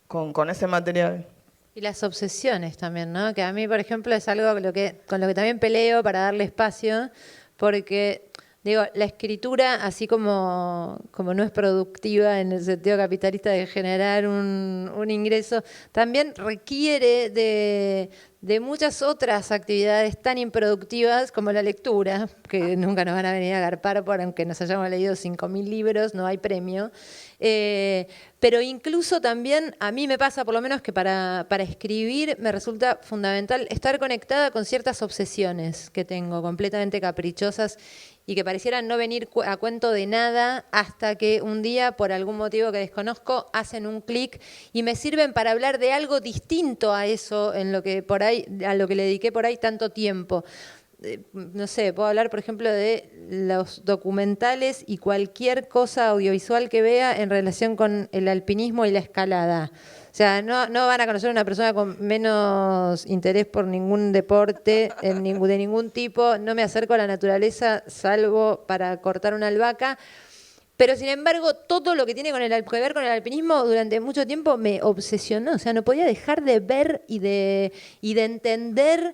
con ese material. Y las obsesiones también, ¿no? Que a mí, por ejemplo, es algo con lo que también peleo para darle espacio, porque, digo, la escritura, así como no es productiva en el sentido capitalista de generar un ingreso, también requiere de muchas otras actividades tan improductivas como la lectura, que nunca nos van a venir a agarpar por aunque nos hayamos leído 5.000 libros, no hay premio. Pero incluso también a mí me pasa, por lo menos, que para escribir me resulta fundamental estar conectada con ciertas obsesiones que tengo, completamente caprichosas y que parecieran no venir a cuento de nada hasta que un día, por algún motivo que desconozco, hacen un clic y me sirven para hablar de algo distinto a eso a lo que le dediqué por ahí tanto tiempo. No sé, puedo hablar, por ejemplo, de los documentales y cualquier cosa audiovisual que vea en relación con el alpinismo y la escalada. O sea, no van a conocer a una persona con menos interés por ningún deporte de ningún tipo. No me acerco a la naturaleza salvo para cortar una albahaca. Pero sin embargo, todo lo que tiene que ver con el alpinismo durante mucho tiempo me obsesionó. O sea, no podía dejar de ver y de entender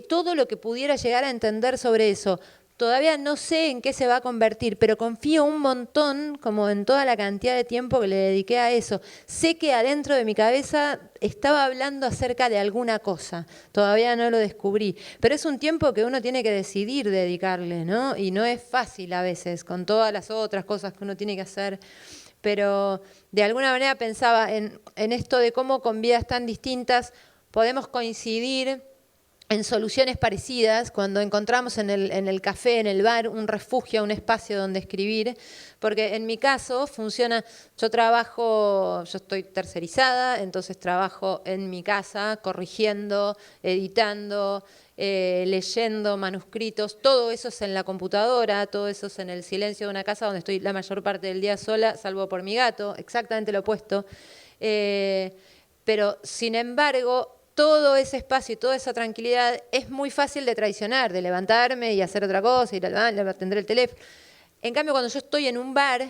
todo lo que pudiera llegar a entender sobre eso. Todavía no sé en qué se va a convertir, pero confío un montón como en toda la cantidad de tiempo que le dediqué a eso. Sé que adentro de mi cabeza estaba hablando acerca de alguna cosa. Todavía no lo descubrí. Pero es un tiempo que uno tiene que decidir dedicarle, ¿no? Y no es fácil a veces, con todas las otras cosas que uno tiene que hacer. Pero de alguna manera pensaba en esto de cómo con vidas tan distintas podemos coincidir en soluciones parecidas, cuando encontramos en el café, en el bar, un refugio, un espacio donde escribir, porque en mi caso funciona, yo estoy tercerizada, entonces trabajo en mi casa, corrigiendo, editando, leyendo manuscritos, todo eso es en la computadora, todo eso es en el silencio de una casa donde estoy la mayor parte del día sola, salvo por mi gato, exactamente lo opuesto. Pero, sin embargo, todo ese espacio y toda esa tranquilidad es muy fácil de traicionar, de levantarme y hacer otra cosa, ir al baño, atender el teléfono. En cambio, cuando yo estoy en un bar,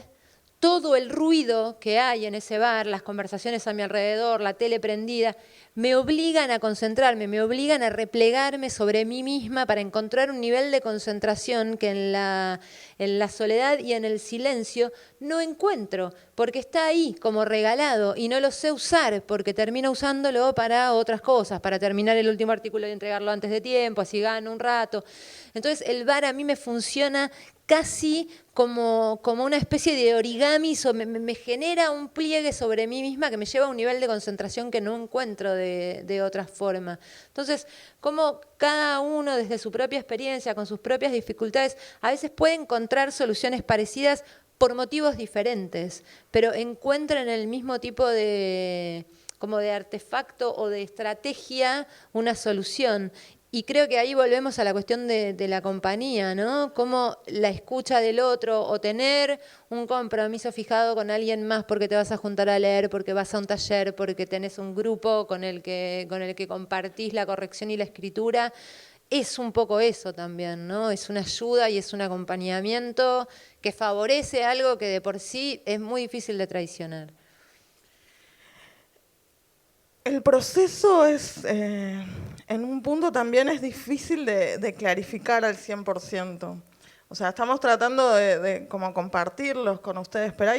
todo el ruido que hay en ese bar, las conversaciones a mi alrededor, la tele prendida, me obligan a concentrarme, me obligan a replegarme sobre mí misma para encontrar un nivel de concentración que en la soledad y en el silencio no encuentro, porque está ahí como regalado y no lo sé usar, porque termino usándolo para otras cosas, para terminar el último artículo y entregarlo antes de tiempo, así gano un rato. Entonces el bar a mí me funciona casi como una especie de origami, me genera un pliegue sobre mí misma que me lleva a un nivel de concentración que no encuentro de otra forma. Entonces, como cada uno desde su propia experiencia, con sus propias dificultades, a veces puede encontrar soluciones parecidas por motivos diferentes, pero encuentran el mismo tipo de como de artefacto o de estrategia una solución. Y creo que ahí volvemos a la cuestión de la compañía, ¿no? Cómo la escucha del otro o tener un compromiso fijado con alguien más porque te vas a juntar a leer, porque vas a un taller, porque tenés un grupo con el que compartís la corrección y la escritura. Es un poco eso también, ¿no? Es una ayuda y es un acompañamiento que favorece algo que de por sí es muy difícil de traicionar. El proceso es, en un punto también es difícil de clarificar al 100%. O sea, estamos tratando de como compartirlos con ustedes, pero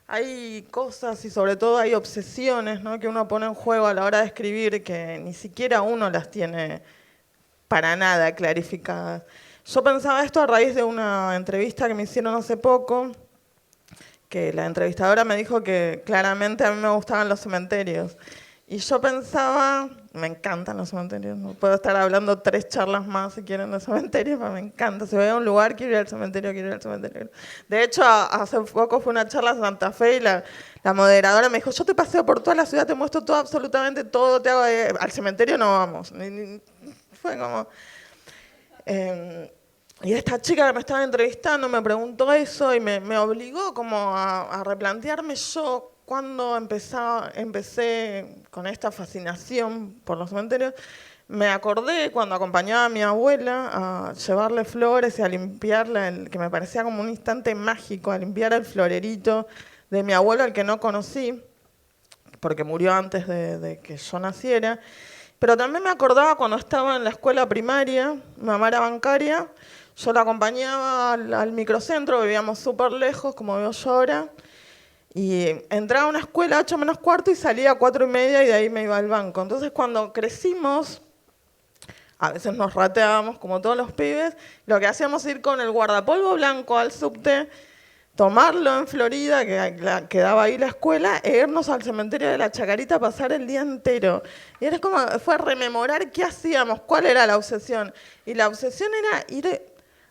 hay cosas y sobre todo hay obsesiones, ¿no?, que uno pone en juego a la hora de escribir que ni siquiera uno las tiene para nada clarificadas. Yo pensaba esto a raíz de una entrevista que me hicieron hace poco, que la entrevistadora me dijo que claramente a mí me gustaban los cementerios. Y yo pensaba, me encantan los cementerios, no puedo estar hablando 3 charlas más si quieren de cementerios, pero me encanta. Si voy a un lugar, quiero ir al cementerio, quiero ir al cementerio. De hecho, hace poco fue una charla en Santa Fe y la moderadora me dijo, yo te paseo por toda la ciudad, te muestro todo, absolutamente todo, te hago al cementerio no vamos. Fue como... y esta chica que me estaba entrevistando me preguntó eso y me obligó como a replantearme yo cuando empecé con esta fascinación por los cementerios. Me acordé cuando acompañaba a mi abuela a llevarle flores y a limpiarla, que me parecía como un instante mágico, a limpiar el florerito de mi abuelo, al que no conocí, porque murió antes de que yo naciera. Pero también me acordaba cuando estaba en la escuela primaria, mi mamá era bancaria, yo la acompañaba al microcentro, vivíamos súper lejos, como vivo yo ahora, y entraba a una escuela a 8 menos cuarto y salía a 4:30 y de ahí me iba al banco. Entonces cuando crecimos, a veces nos rateábamos como todos los pibes, lo que hacíamos es ir con el guardapolvo blanco al subte, tomarlo en Florida, que quedaba ahí la escuela, e irnos al cementerio de la Chacarita a pasar el día entero. Y era como, fue rememorar qué hacíamos, cuál era la obsesión. Y la obsesión era ir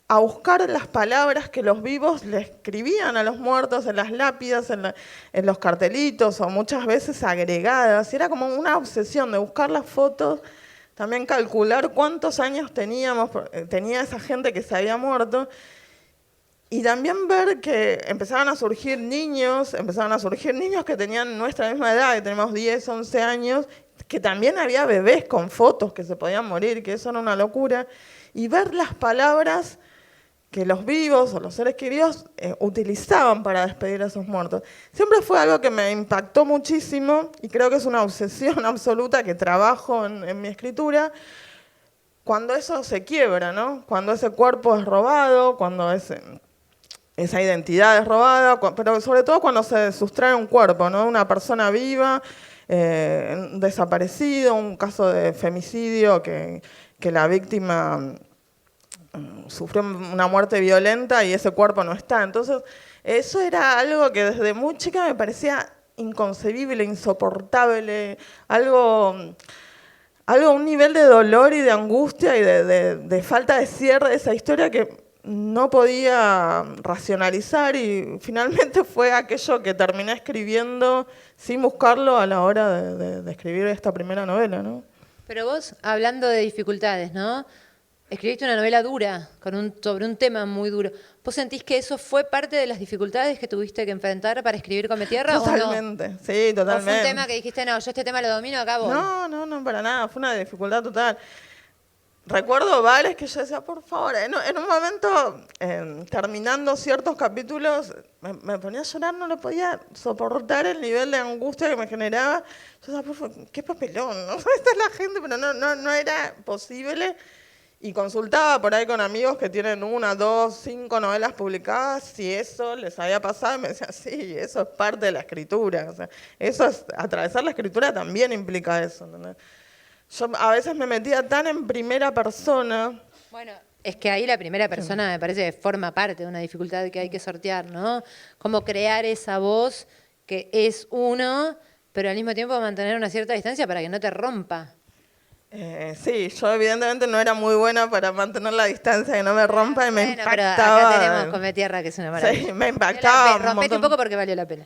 a buscar las palabras que los vivos le escribían a los muertos en las lápidas, en los cartelitos, o muchas veces agregadas. Y era como una obsesión de buscar las fotos, también calcular cuántos años tenía esa gente que se había muerto. Y también ver que empezaban a surgir niños que tenían nuestra misma edad, que tenemos 10, 11 años, que también había bebés con fotos que se podían morir, que eso era una locura. Y ver las palabras que los vivos o los seres queridos utilizaban para despedir a esos muertos. Siempre fue algo que me impactó muchísimo y creo que es una obsesión absoluta que trabajo en mi escritura. Cuando eso se quiebra, ¿no? Cuando ese cuerpo es robado, cuando esa identidad es robada, pero sobre todo cuando se sustrae un cuerpo, ¿no? Una persona viva, un desaparecido, un caso de femicidio que la víctima sufrió una muerte violenta y ese cuerpo no está. Entonces, eso era algo que desde muy chica me parecía inconcebible, insoportable, un nivel de dolor y de angustia y de falta de cierre de esa historia que no podía racionalizar, y finalmente fue aquello que terminé escribiendo sin buscarlo a la hora de escribir esta primera novela, ¿no? Pero vos, hablando de dificultades, ¿no? Escribiste una novela dura, sobre un tema muy duro. ¿Vos sentís que eso fue parte de las dificultades que tuviste que enfrentar para escribir Come Tierra? Totalmente, ¿o no? Sí, totalmente. ¿O fue un tema que dijiste, no, yo este tema lo domino, acá voy? No, para nada, fue una dificultad total. recuerdo bares que yo decía, por favor, en un momento, terminando ciertos capítulos, me ponía a llorar, no lo podía soportar el nivel de angustia que me generaba. Yo decía, por favor, qué papelón, ¿no? Esta es la gente, pero no era posible. Y consultaba por ahí con amigos que tienen 1, 2, 5 novelas publicadas, si eso les había pasado, y me decían, sí, eso es parte de la escritura. O sea, atravesar la escritura también implica eso, ¿entendés? Yo a veces me metía tan en primera persona. Bueno, es que ahí la primera persona me parece que forma parte de una dificultad que hay que sortear, ¿no? Cómo crear esa voz que es uno, pero al mismo tiempo mantener una cierta distancia para que no te rompa. Sí, yo evidentemente no era muy buena para mantener la distancia, que no me rompa, y me impactaba. Pero acá tenemos Come Tierra, que es una maravilla. Sí, me impactaba. Rompete un poco porque valió la pena.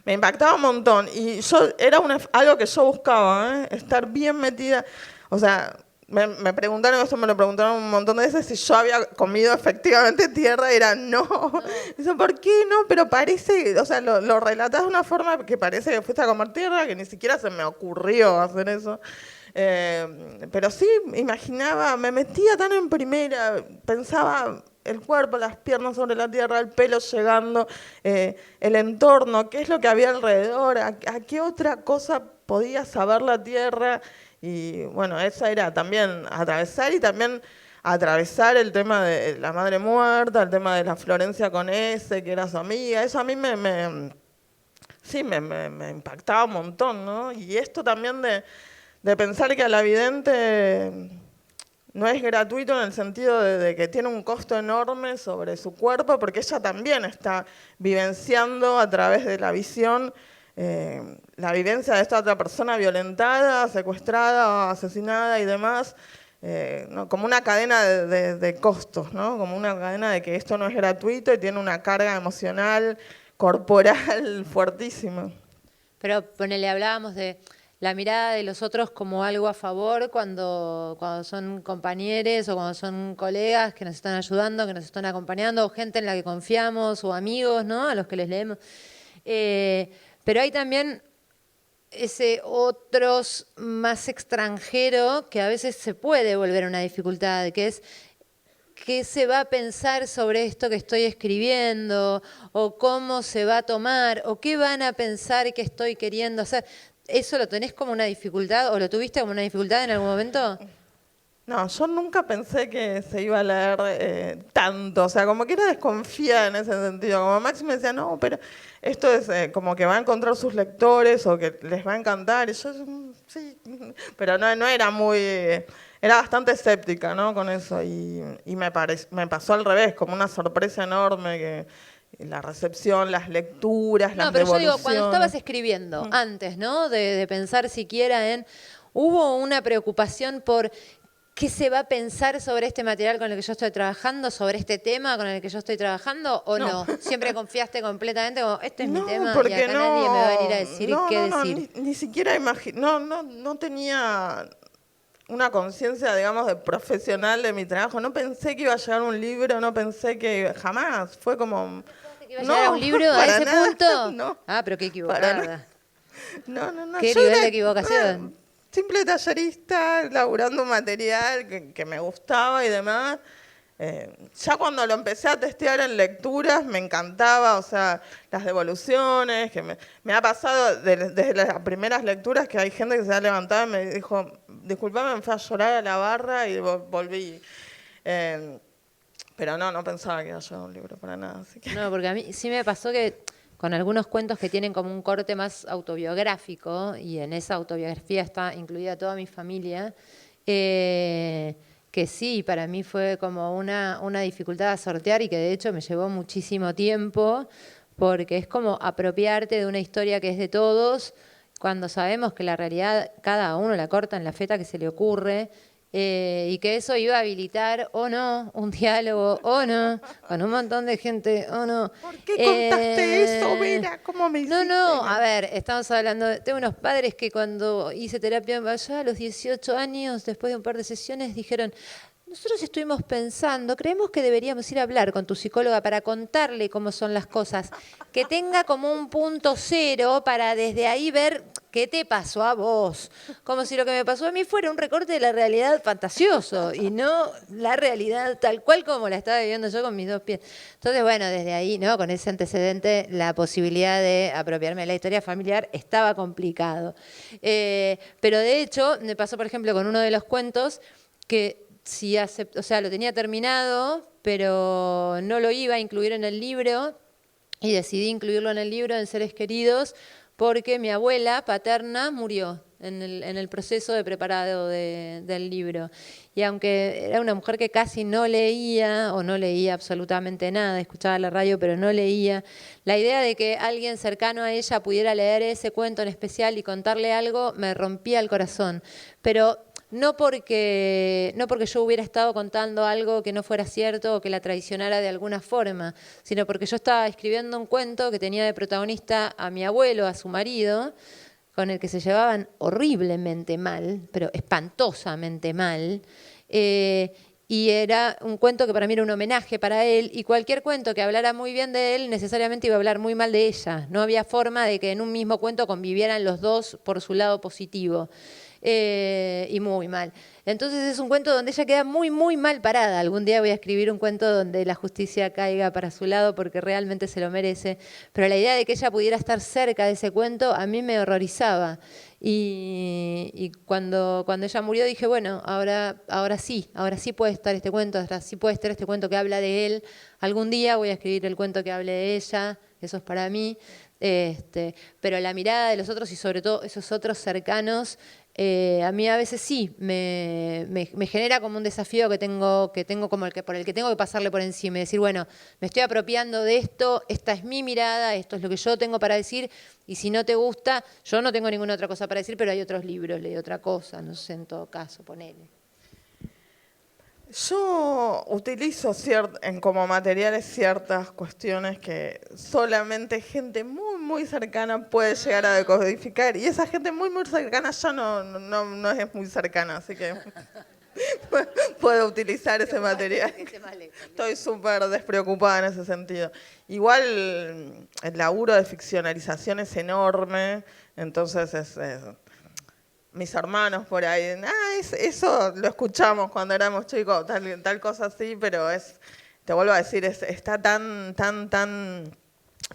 Me impactaba un montón. Y era algo que yo buscaba, estar bien metida. O sea, me preguntaron, esto me lo preguntaron un montón de veces, si yo había comido efectivamente tierra, y era no. Dice, ¿por qué no? Pero parece, o sea, lo relatás de una forma que parece que fuiste a comer tierra, que ni siquiera se me ocurrió hacer eso. Pero sí, imaginaba, me metía tan en primera, pensaba el cuerpo, las piernas sobre la tierra, el pelo llegando, el entorno, qué es lo que había alrededor, a qué otra cosa podía saber la tierra. Y bueno, esa era también atravesar, y también atravesar el tema de la madre muerta, el tema de la Florencia con ese, que era su amiga. Eso a mí me impactaba un montón, ¿no? Y esto también de pensar que a la vidente no es gratuito, en el sentido de que tiene un costo enorme sobre su cuerpo, porque ella también está vivenciando a través de la visión la vivencia de esta otra persona violentada, secuestrada, asesinada y demás, ¿no? Como una cadena de costos, ¿no? Como una cadena de que esto no es gratuito y tiene una carga emocional, corporal fuertísima. Pero ponele, hablábamos de la mirada de los otros como algo a favor cuando son compañeros o cuando son colegas que nos están ayudando, que nos están acompañando, o gente en la que confiamos, o amigos, ¿no? A los que les leemos. Pero hay también ese otros más extranjero que a veces se puede volver una dificultad, que es qué se va a pensar sobre esto que estoy escribiendo, o cómo se va a tomar, o qué van a pensar que estoy queriendo hacer. ¿Eso lo tenés como una dificultad o lo tuviste como una dificultad en algún momento? No, yo nunca pensé que se iba a leer tanto, o sea, como que era desconfiada en ese sentido. Como Maxi me decía, no, pero esto es como que va a encontrar sus lectores o que les va a encantar. Y yo, sí, pero no era muy... era bastante escéptica, ¿no? Con eso, y me pasó al revés, como una sorpresa enorme, que la recepción, las lecturas, las devoluciones. No, pero yo digo, cuando estabas escribiendo, antes, ¿no? De pensar siquiera en... ¿Hubo una preocupación por qué se va a pensar sobre este material con el que yo estoy trabajando, sobre este tema con el que yo estoy trabajando, o no? ¿Siempre confiaste completamente como, este es mi tema y acá nadie me va a venir a decir qué decir? Ni siquiera no tenía una conciencia, digamos, de profesional de mi trabajo. No pensé que iba a llegar un libro, no pensé que jamás. Fue como... ¿Que iba a llegar un libro a ese punto? No. Ah, pero qué equivocada. No. ¿Qué nivel de equivocación? Simple tallerista, laburando material que me gustaba y demás. Ya cuando lo empecé a testear en lecturas me encantaba, o sea, las devoluciones, que me ha pasado desde las primeras lecturas que hay gente que se ha levantado y me dijo, disculpame, me fui a llorar a la barra y volví. Pero no pensaba que iba a llegar un libro para nada. Así que... No, porque a mí sí me pasó que con algunos cuentos que tienen como un corte más autobiográfico, y en esa autobiografía está incluida toda mi familia, que sí, para mí fue como una dificultad a sortear, y que de hecho me llevó muchísimo tiempo, porque es como apropiarte de una historia que es de todos, cuando sabemos que la realidad cada uno la corta en la feta que se le ocurre, y que eso iba a habilitar o no un diálogo o no con un montón de gente o no. ¿Por qué contaste eso, Vera? ¿Cómo me hiciste? No, a ver, estamos hablando, tengo unos padres que cuando hice terapia allá a los 18 años, después de un par de sesiones, dijeron, nosotros estuvimos pensando, creemos que deberíamos ir a hablar con tu psicóloga para contarle cómo son las cosas, que tenga como un punto cero para desde ahí ver ¿qué te pasó a vos? Como si lo que me pasó a mí fuera un recorte de la realidad fantasioso y no la realidad tal cual como la estaba viviendo yo con mis dos pies. Entonces, bueno, desde ahí, ¿no? Con ese antecedente, la posibilidad de apropiarme de la historia familiar estaba complicado. Pero de hecho, me pasó, por ejemplo, con uno de los cuentos que si o sea, lo tenía terminado, pero no lo iba a incluir en el libro y decidí incluirlo en el libro en Seres Queridos porque mi abuela paterna murió en el proceso de preparado del libro. Y aunque era una mujer que casi no leía, o no leía absolutamente nada, escuchaba la radio pero no leía, la idea de que alguien cercano a ella pudiera leer ese cuento en especial y contarle algo me rompía el corazón. Pero no porque yo hubiera estado contando algo que no fuera cierto o que la traicionara de alguna forma, sino porque yo estaba escribiendo un cuento que tenía de protagonista a mi abuelo, a su marido, con el que se llevaban horriblemente mal, pero espantosamente mal. Y era un cuento que para mí era un homenaje para él, y cualquier cuento que hablara muy bien de él necesariamente iba a hablar muy mal de ella. No había forma de que en un mismo cuento convivieran los dos por su lado positivo. Y muy mal. Entonces es un cuento donde ella queda muy, muy mal parada. Algún día voy a escribir un cuento donde la justicia caiga para su lado porque realmente se lo merece. Pero la idea de que ella pudiera estar cerca de ese cuento a mí me horrorizaba. Y cuando ella murió dije, bueno, ahora sí puede estar este cuento, ahora sí puede estar este cuento que habla de él. Algún día voy a escribir el cuento que hable de ella, eso es para mí. Pero la mirada de los otros y sobre todo esos otros cercanos, a mí a veces sí me genera como un desafío que tengo como por el que tengo que pasarle por encima y decir, bueno, me estoy apropiando de esto, esta es mi mirada, esto es lo que yo tengo para decir, y si no te gusta, yo no tengo ninguna otra cosa para decir, pero hay otros libros, leí otra cosa, no sé, en todo caso, ponele. Yo utilizo como materiales ciertas cuestiones que solamente gente muy, muy cercana puede llegar a decodificar. Y esa gente muy, muy cercana ya no es muy cercana, así que puedo utilizar ese material. Estoy súper despreocupada en ese sentido. Igual el laburo de ficcionalización es enorme, entonces mis hermanos por ahí, eso lo escuchamos cuando éramos chicos, tal cosa así, pero te vuelvo a decir, está tan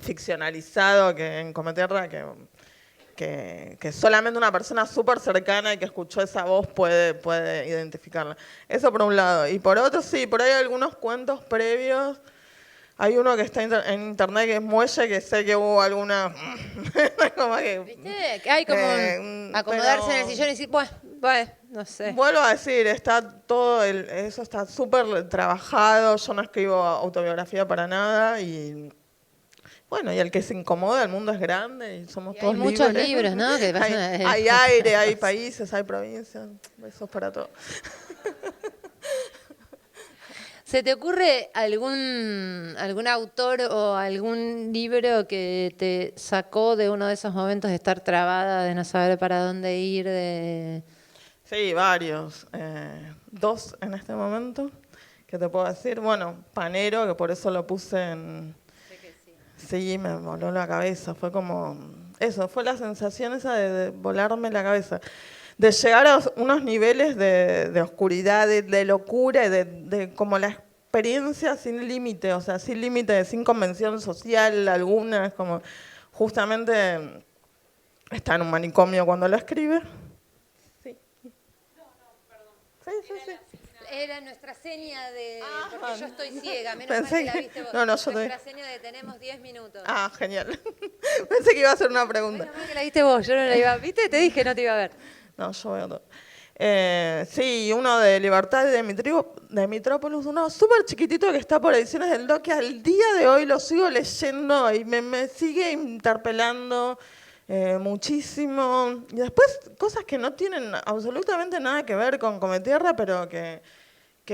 ficcionalizado que en Cometierra que solamente una persona súper cercana y que escuchó esa voz puede identificarla. Eso por un lado. Y por otro, sí, por ahí hay algunos cuentos previos. Hay uno que está en internet que es Muelle, que sé que hubo alguna... como que, ¿viste? Que hay como acomodarse en el sillón y decir, bueno, no sé. Vuelvo a decir, eso está súper trabajado, yo no escribo autobiografía para nada y... Bueno, y el que se incomoda, el mundo es grande y somos todos libres. Hay muchos libros, ¿no? Que hay aire, hay países, hay provincias, besos para todos. ¿Se te ocurre algún autor o algún libro que te sacó de uno de esos momentos de estar trabada, de no saber para dónde ir? Sí, varios. 2 en este momento, que te puedo decir. Bueno, Panero, que por eso lo puse en... Sé que sí. Sí, me voló la cabeza. Fue como... Eso, fue la sensación esa de volarme la cabeza. De llegar a unos niveles de oscuridad, de locura, y de como la experiencia sin límite, o sea, sin límite, sin convención social alguna, es como justamente está en un manicomio cuando lo escribe. Sí. Perdón. Sí. Era nuestra seña de... porque yo estoy ciega, menos Pensé mal que la viste vos. Nuestra seña de tenemos 10 minutos. Ah, genial. Pensé que iba a hacer una pregunta. Menos mal que la viste vos, yo no la iba a... ¿Viste? Te dije no te iba a ver. No, yo veo todo. Sí, uno de Libertad de Mitrópolis, uno súper chiquitito que está por Ediciones del Do, que al día de hoy lo sigo leyendo y me sigue interpelando muchísimo. Y después cosas que no tienen absolutamente nada que ver con Cometierra, pero que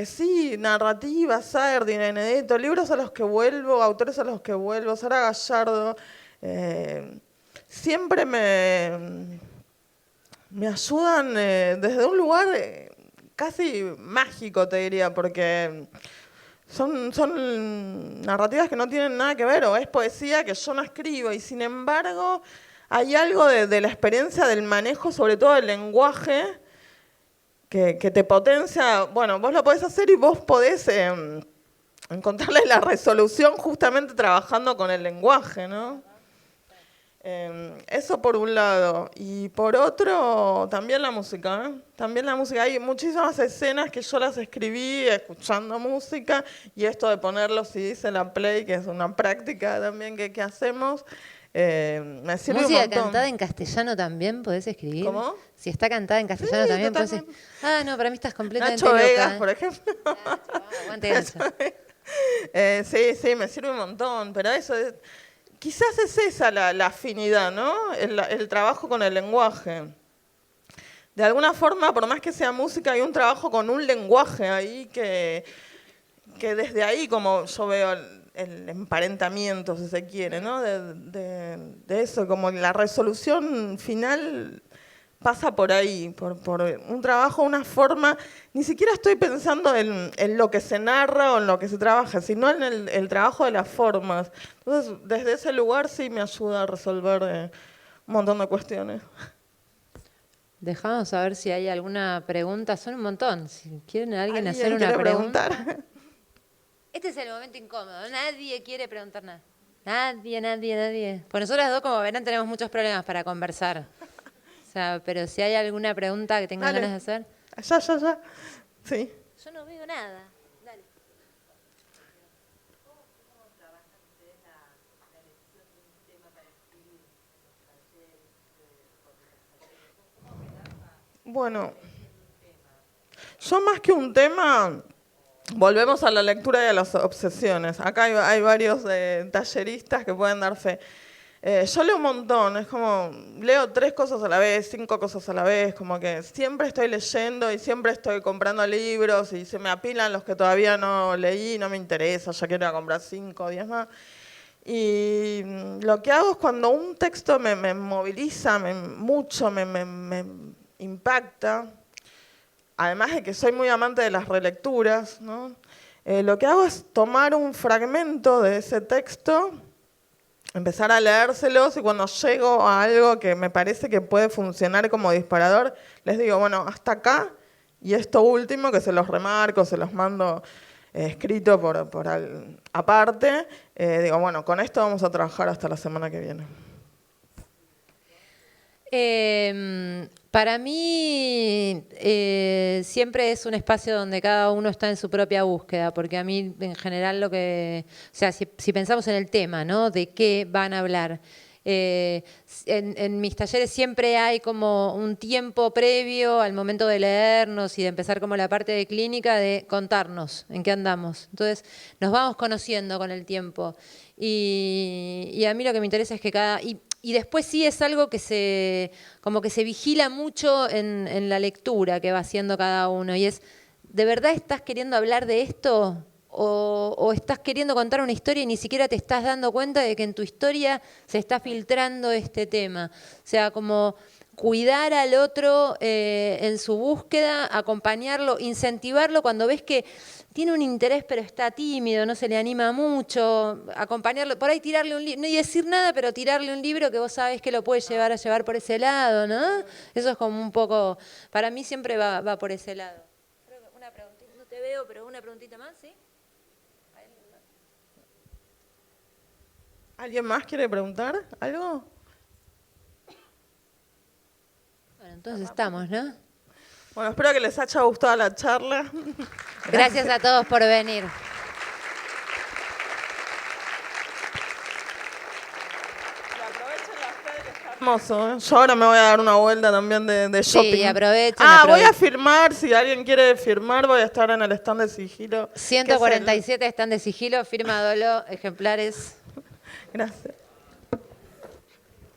sí, narrativa, Sardin, Benedetto, libros a los que vuelvo, autores a los que vuelvo, Sara Gallardo, siempre me ayudan desde un lugar casi mágico, te diría, porque son narrativas que no tienen nada que ver, o es poesía que yo no escribo, y sin embargo hay algo de la experiencia del manejo, sobre todo del lenguaje, que te potencia. Bueno, vos lo podés hacer y vos podés encontrarle la resolución justamente trabajando con el lenguaje, ¿no? Eso por un lado. Y por otro, también la música, ¿eh? También la música. Hay muchísimas escenas que yo las escribí escuchando música, y esto de ponerlo, si dice la play, que es una práctica también que hacemos, me sirve un ¿Música montón. cantada en castellano también podés escribir? ¿Cómo? Si está cantada en castellano Sí, también podés... totalmente. No, para mí estás completamente Nacho loca. Vegas, por ejemplo. Aguante Nacho. Sí, me sirve un montón, pero eso quizás es esa la afinidad, ¿no? El trabajo con el lenguaje. De alguna forma, por más que sea música, hay un trabajo con un lenguaje ahí que desde ahí, como yo veo el emparentamiento, si se quiere, ¿no? De eso, como la resolución final pasa por ahí, por un trabajo, una forma. Ni siquiera estoy pensando en lo que se narra o en lo que se trabaja, sino en el trabajo de las formas. Entonces, desde ese lugar sí me ayuda a resolver un montón de cuestiones. Dejamos a ver si hay alguna pregunta. Son un montón. Si quieren alguien hacer una quiere pregunta. preguntar? Este es el momento incómodo. Nadie quiere preguntar nada. Nadie. Pues nosotras dos, como verán, tenemos muchos problemas para conversar. O sea, pero si hay alguna pregunta que tengan Dale. ganas de hacer. Ya. Sí. Yo no veo nada. Dale. Bueno, yo más que un tema, volvemos a la lectura y a las obsesiones. Acá hay varios talleristas que pueden dar fe. Yo leo un montón, es como, leo 3 cosas a la vez, 5 cosas a la vez, como que siempre estoy leyendo y siempre estoy comprando libros y se me apilan los que todavía no leí, no me interesa, ya quiero ir a comprar 5 o 10 más. Y lo que hago es cuando un texto me moviliza mucho, me impacta, además de que soy muy amante de las relecturas, ¿no? Lo que hago es tomar un fragmento de ese texto, empezar a leérselos, y cuando llego a algo que me parece que puede funcionar como disparador, les digo, bueno, hasta acá, y esto último, que se los remarco, se los mando escrito aparte, digo, bueno, con esto vamos a trabajar hasta la semana que viene. Para mí siempre es un espacio donde cada uno está en su propia búsqueda, porque a mí en general o sea, si pensamos en el tema, ¿no? De qué van a hablar. En mis talleres siempre hay como un tiempo previo al momento de leernos y de empezar como la parte de clínica, de contarnos en qué andamos. Entonces nos vamos conociendo con el tiempo. Y a mí lo que me interesa es que y después sí es algo que como que se vigila mucho en la lectura que va haciendo cada uno. Y es, ¿de verdad estás queriendo hablar de esto? ¿O estás queriendo contar una historia y ni siquiera te estás dando cuenta de que en tu historia se está filtrando este tema? O sea, como cuidar al otro en su búsqueda, acompañarlo, incentivarlo cuando ves que tiene un interés pero está tímido, no se le anima mucho, acompañarlo, por ahí tirarle un libro, no decir nada, pero tirarle un libro que vos sabés que lo puede llevar por ese lado, ¿no? Eso es como un poco, para mí siempre va por ese lado. Creo que una preguntita, no te veo, pero una preguntita más, ¿sí? ¿Alguien más quiere preguntar algo? Bueno, entonces estamos, ¿no? Bueno, espero que les haya gustado la charla. Gracias a todos por venir. Hermoso, ¿eh? Yo ahora me voy a dar una vuelta también de shopping. Sí, aprovechen. Voy a firmar, si alguien quiere firmar, voy a estar en el stand de sigilo. 147 están de sigilo, firma Dolo, ejemplares. Gracias.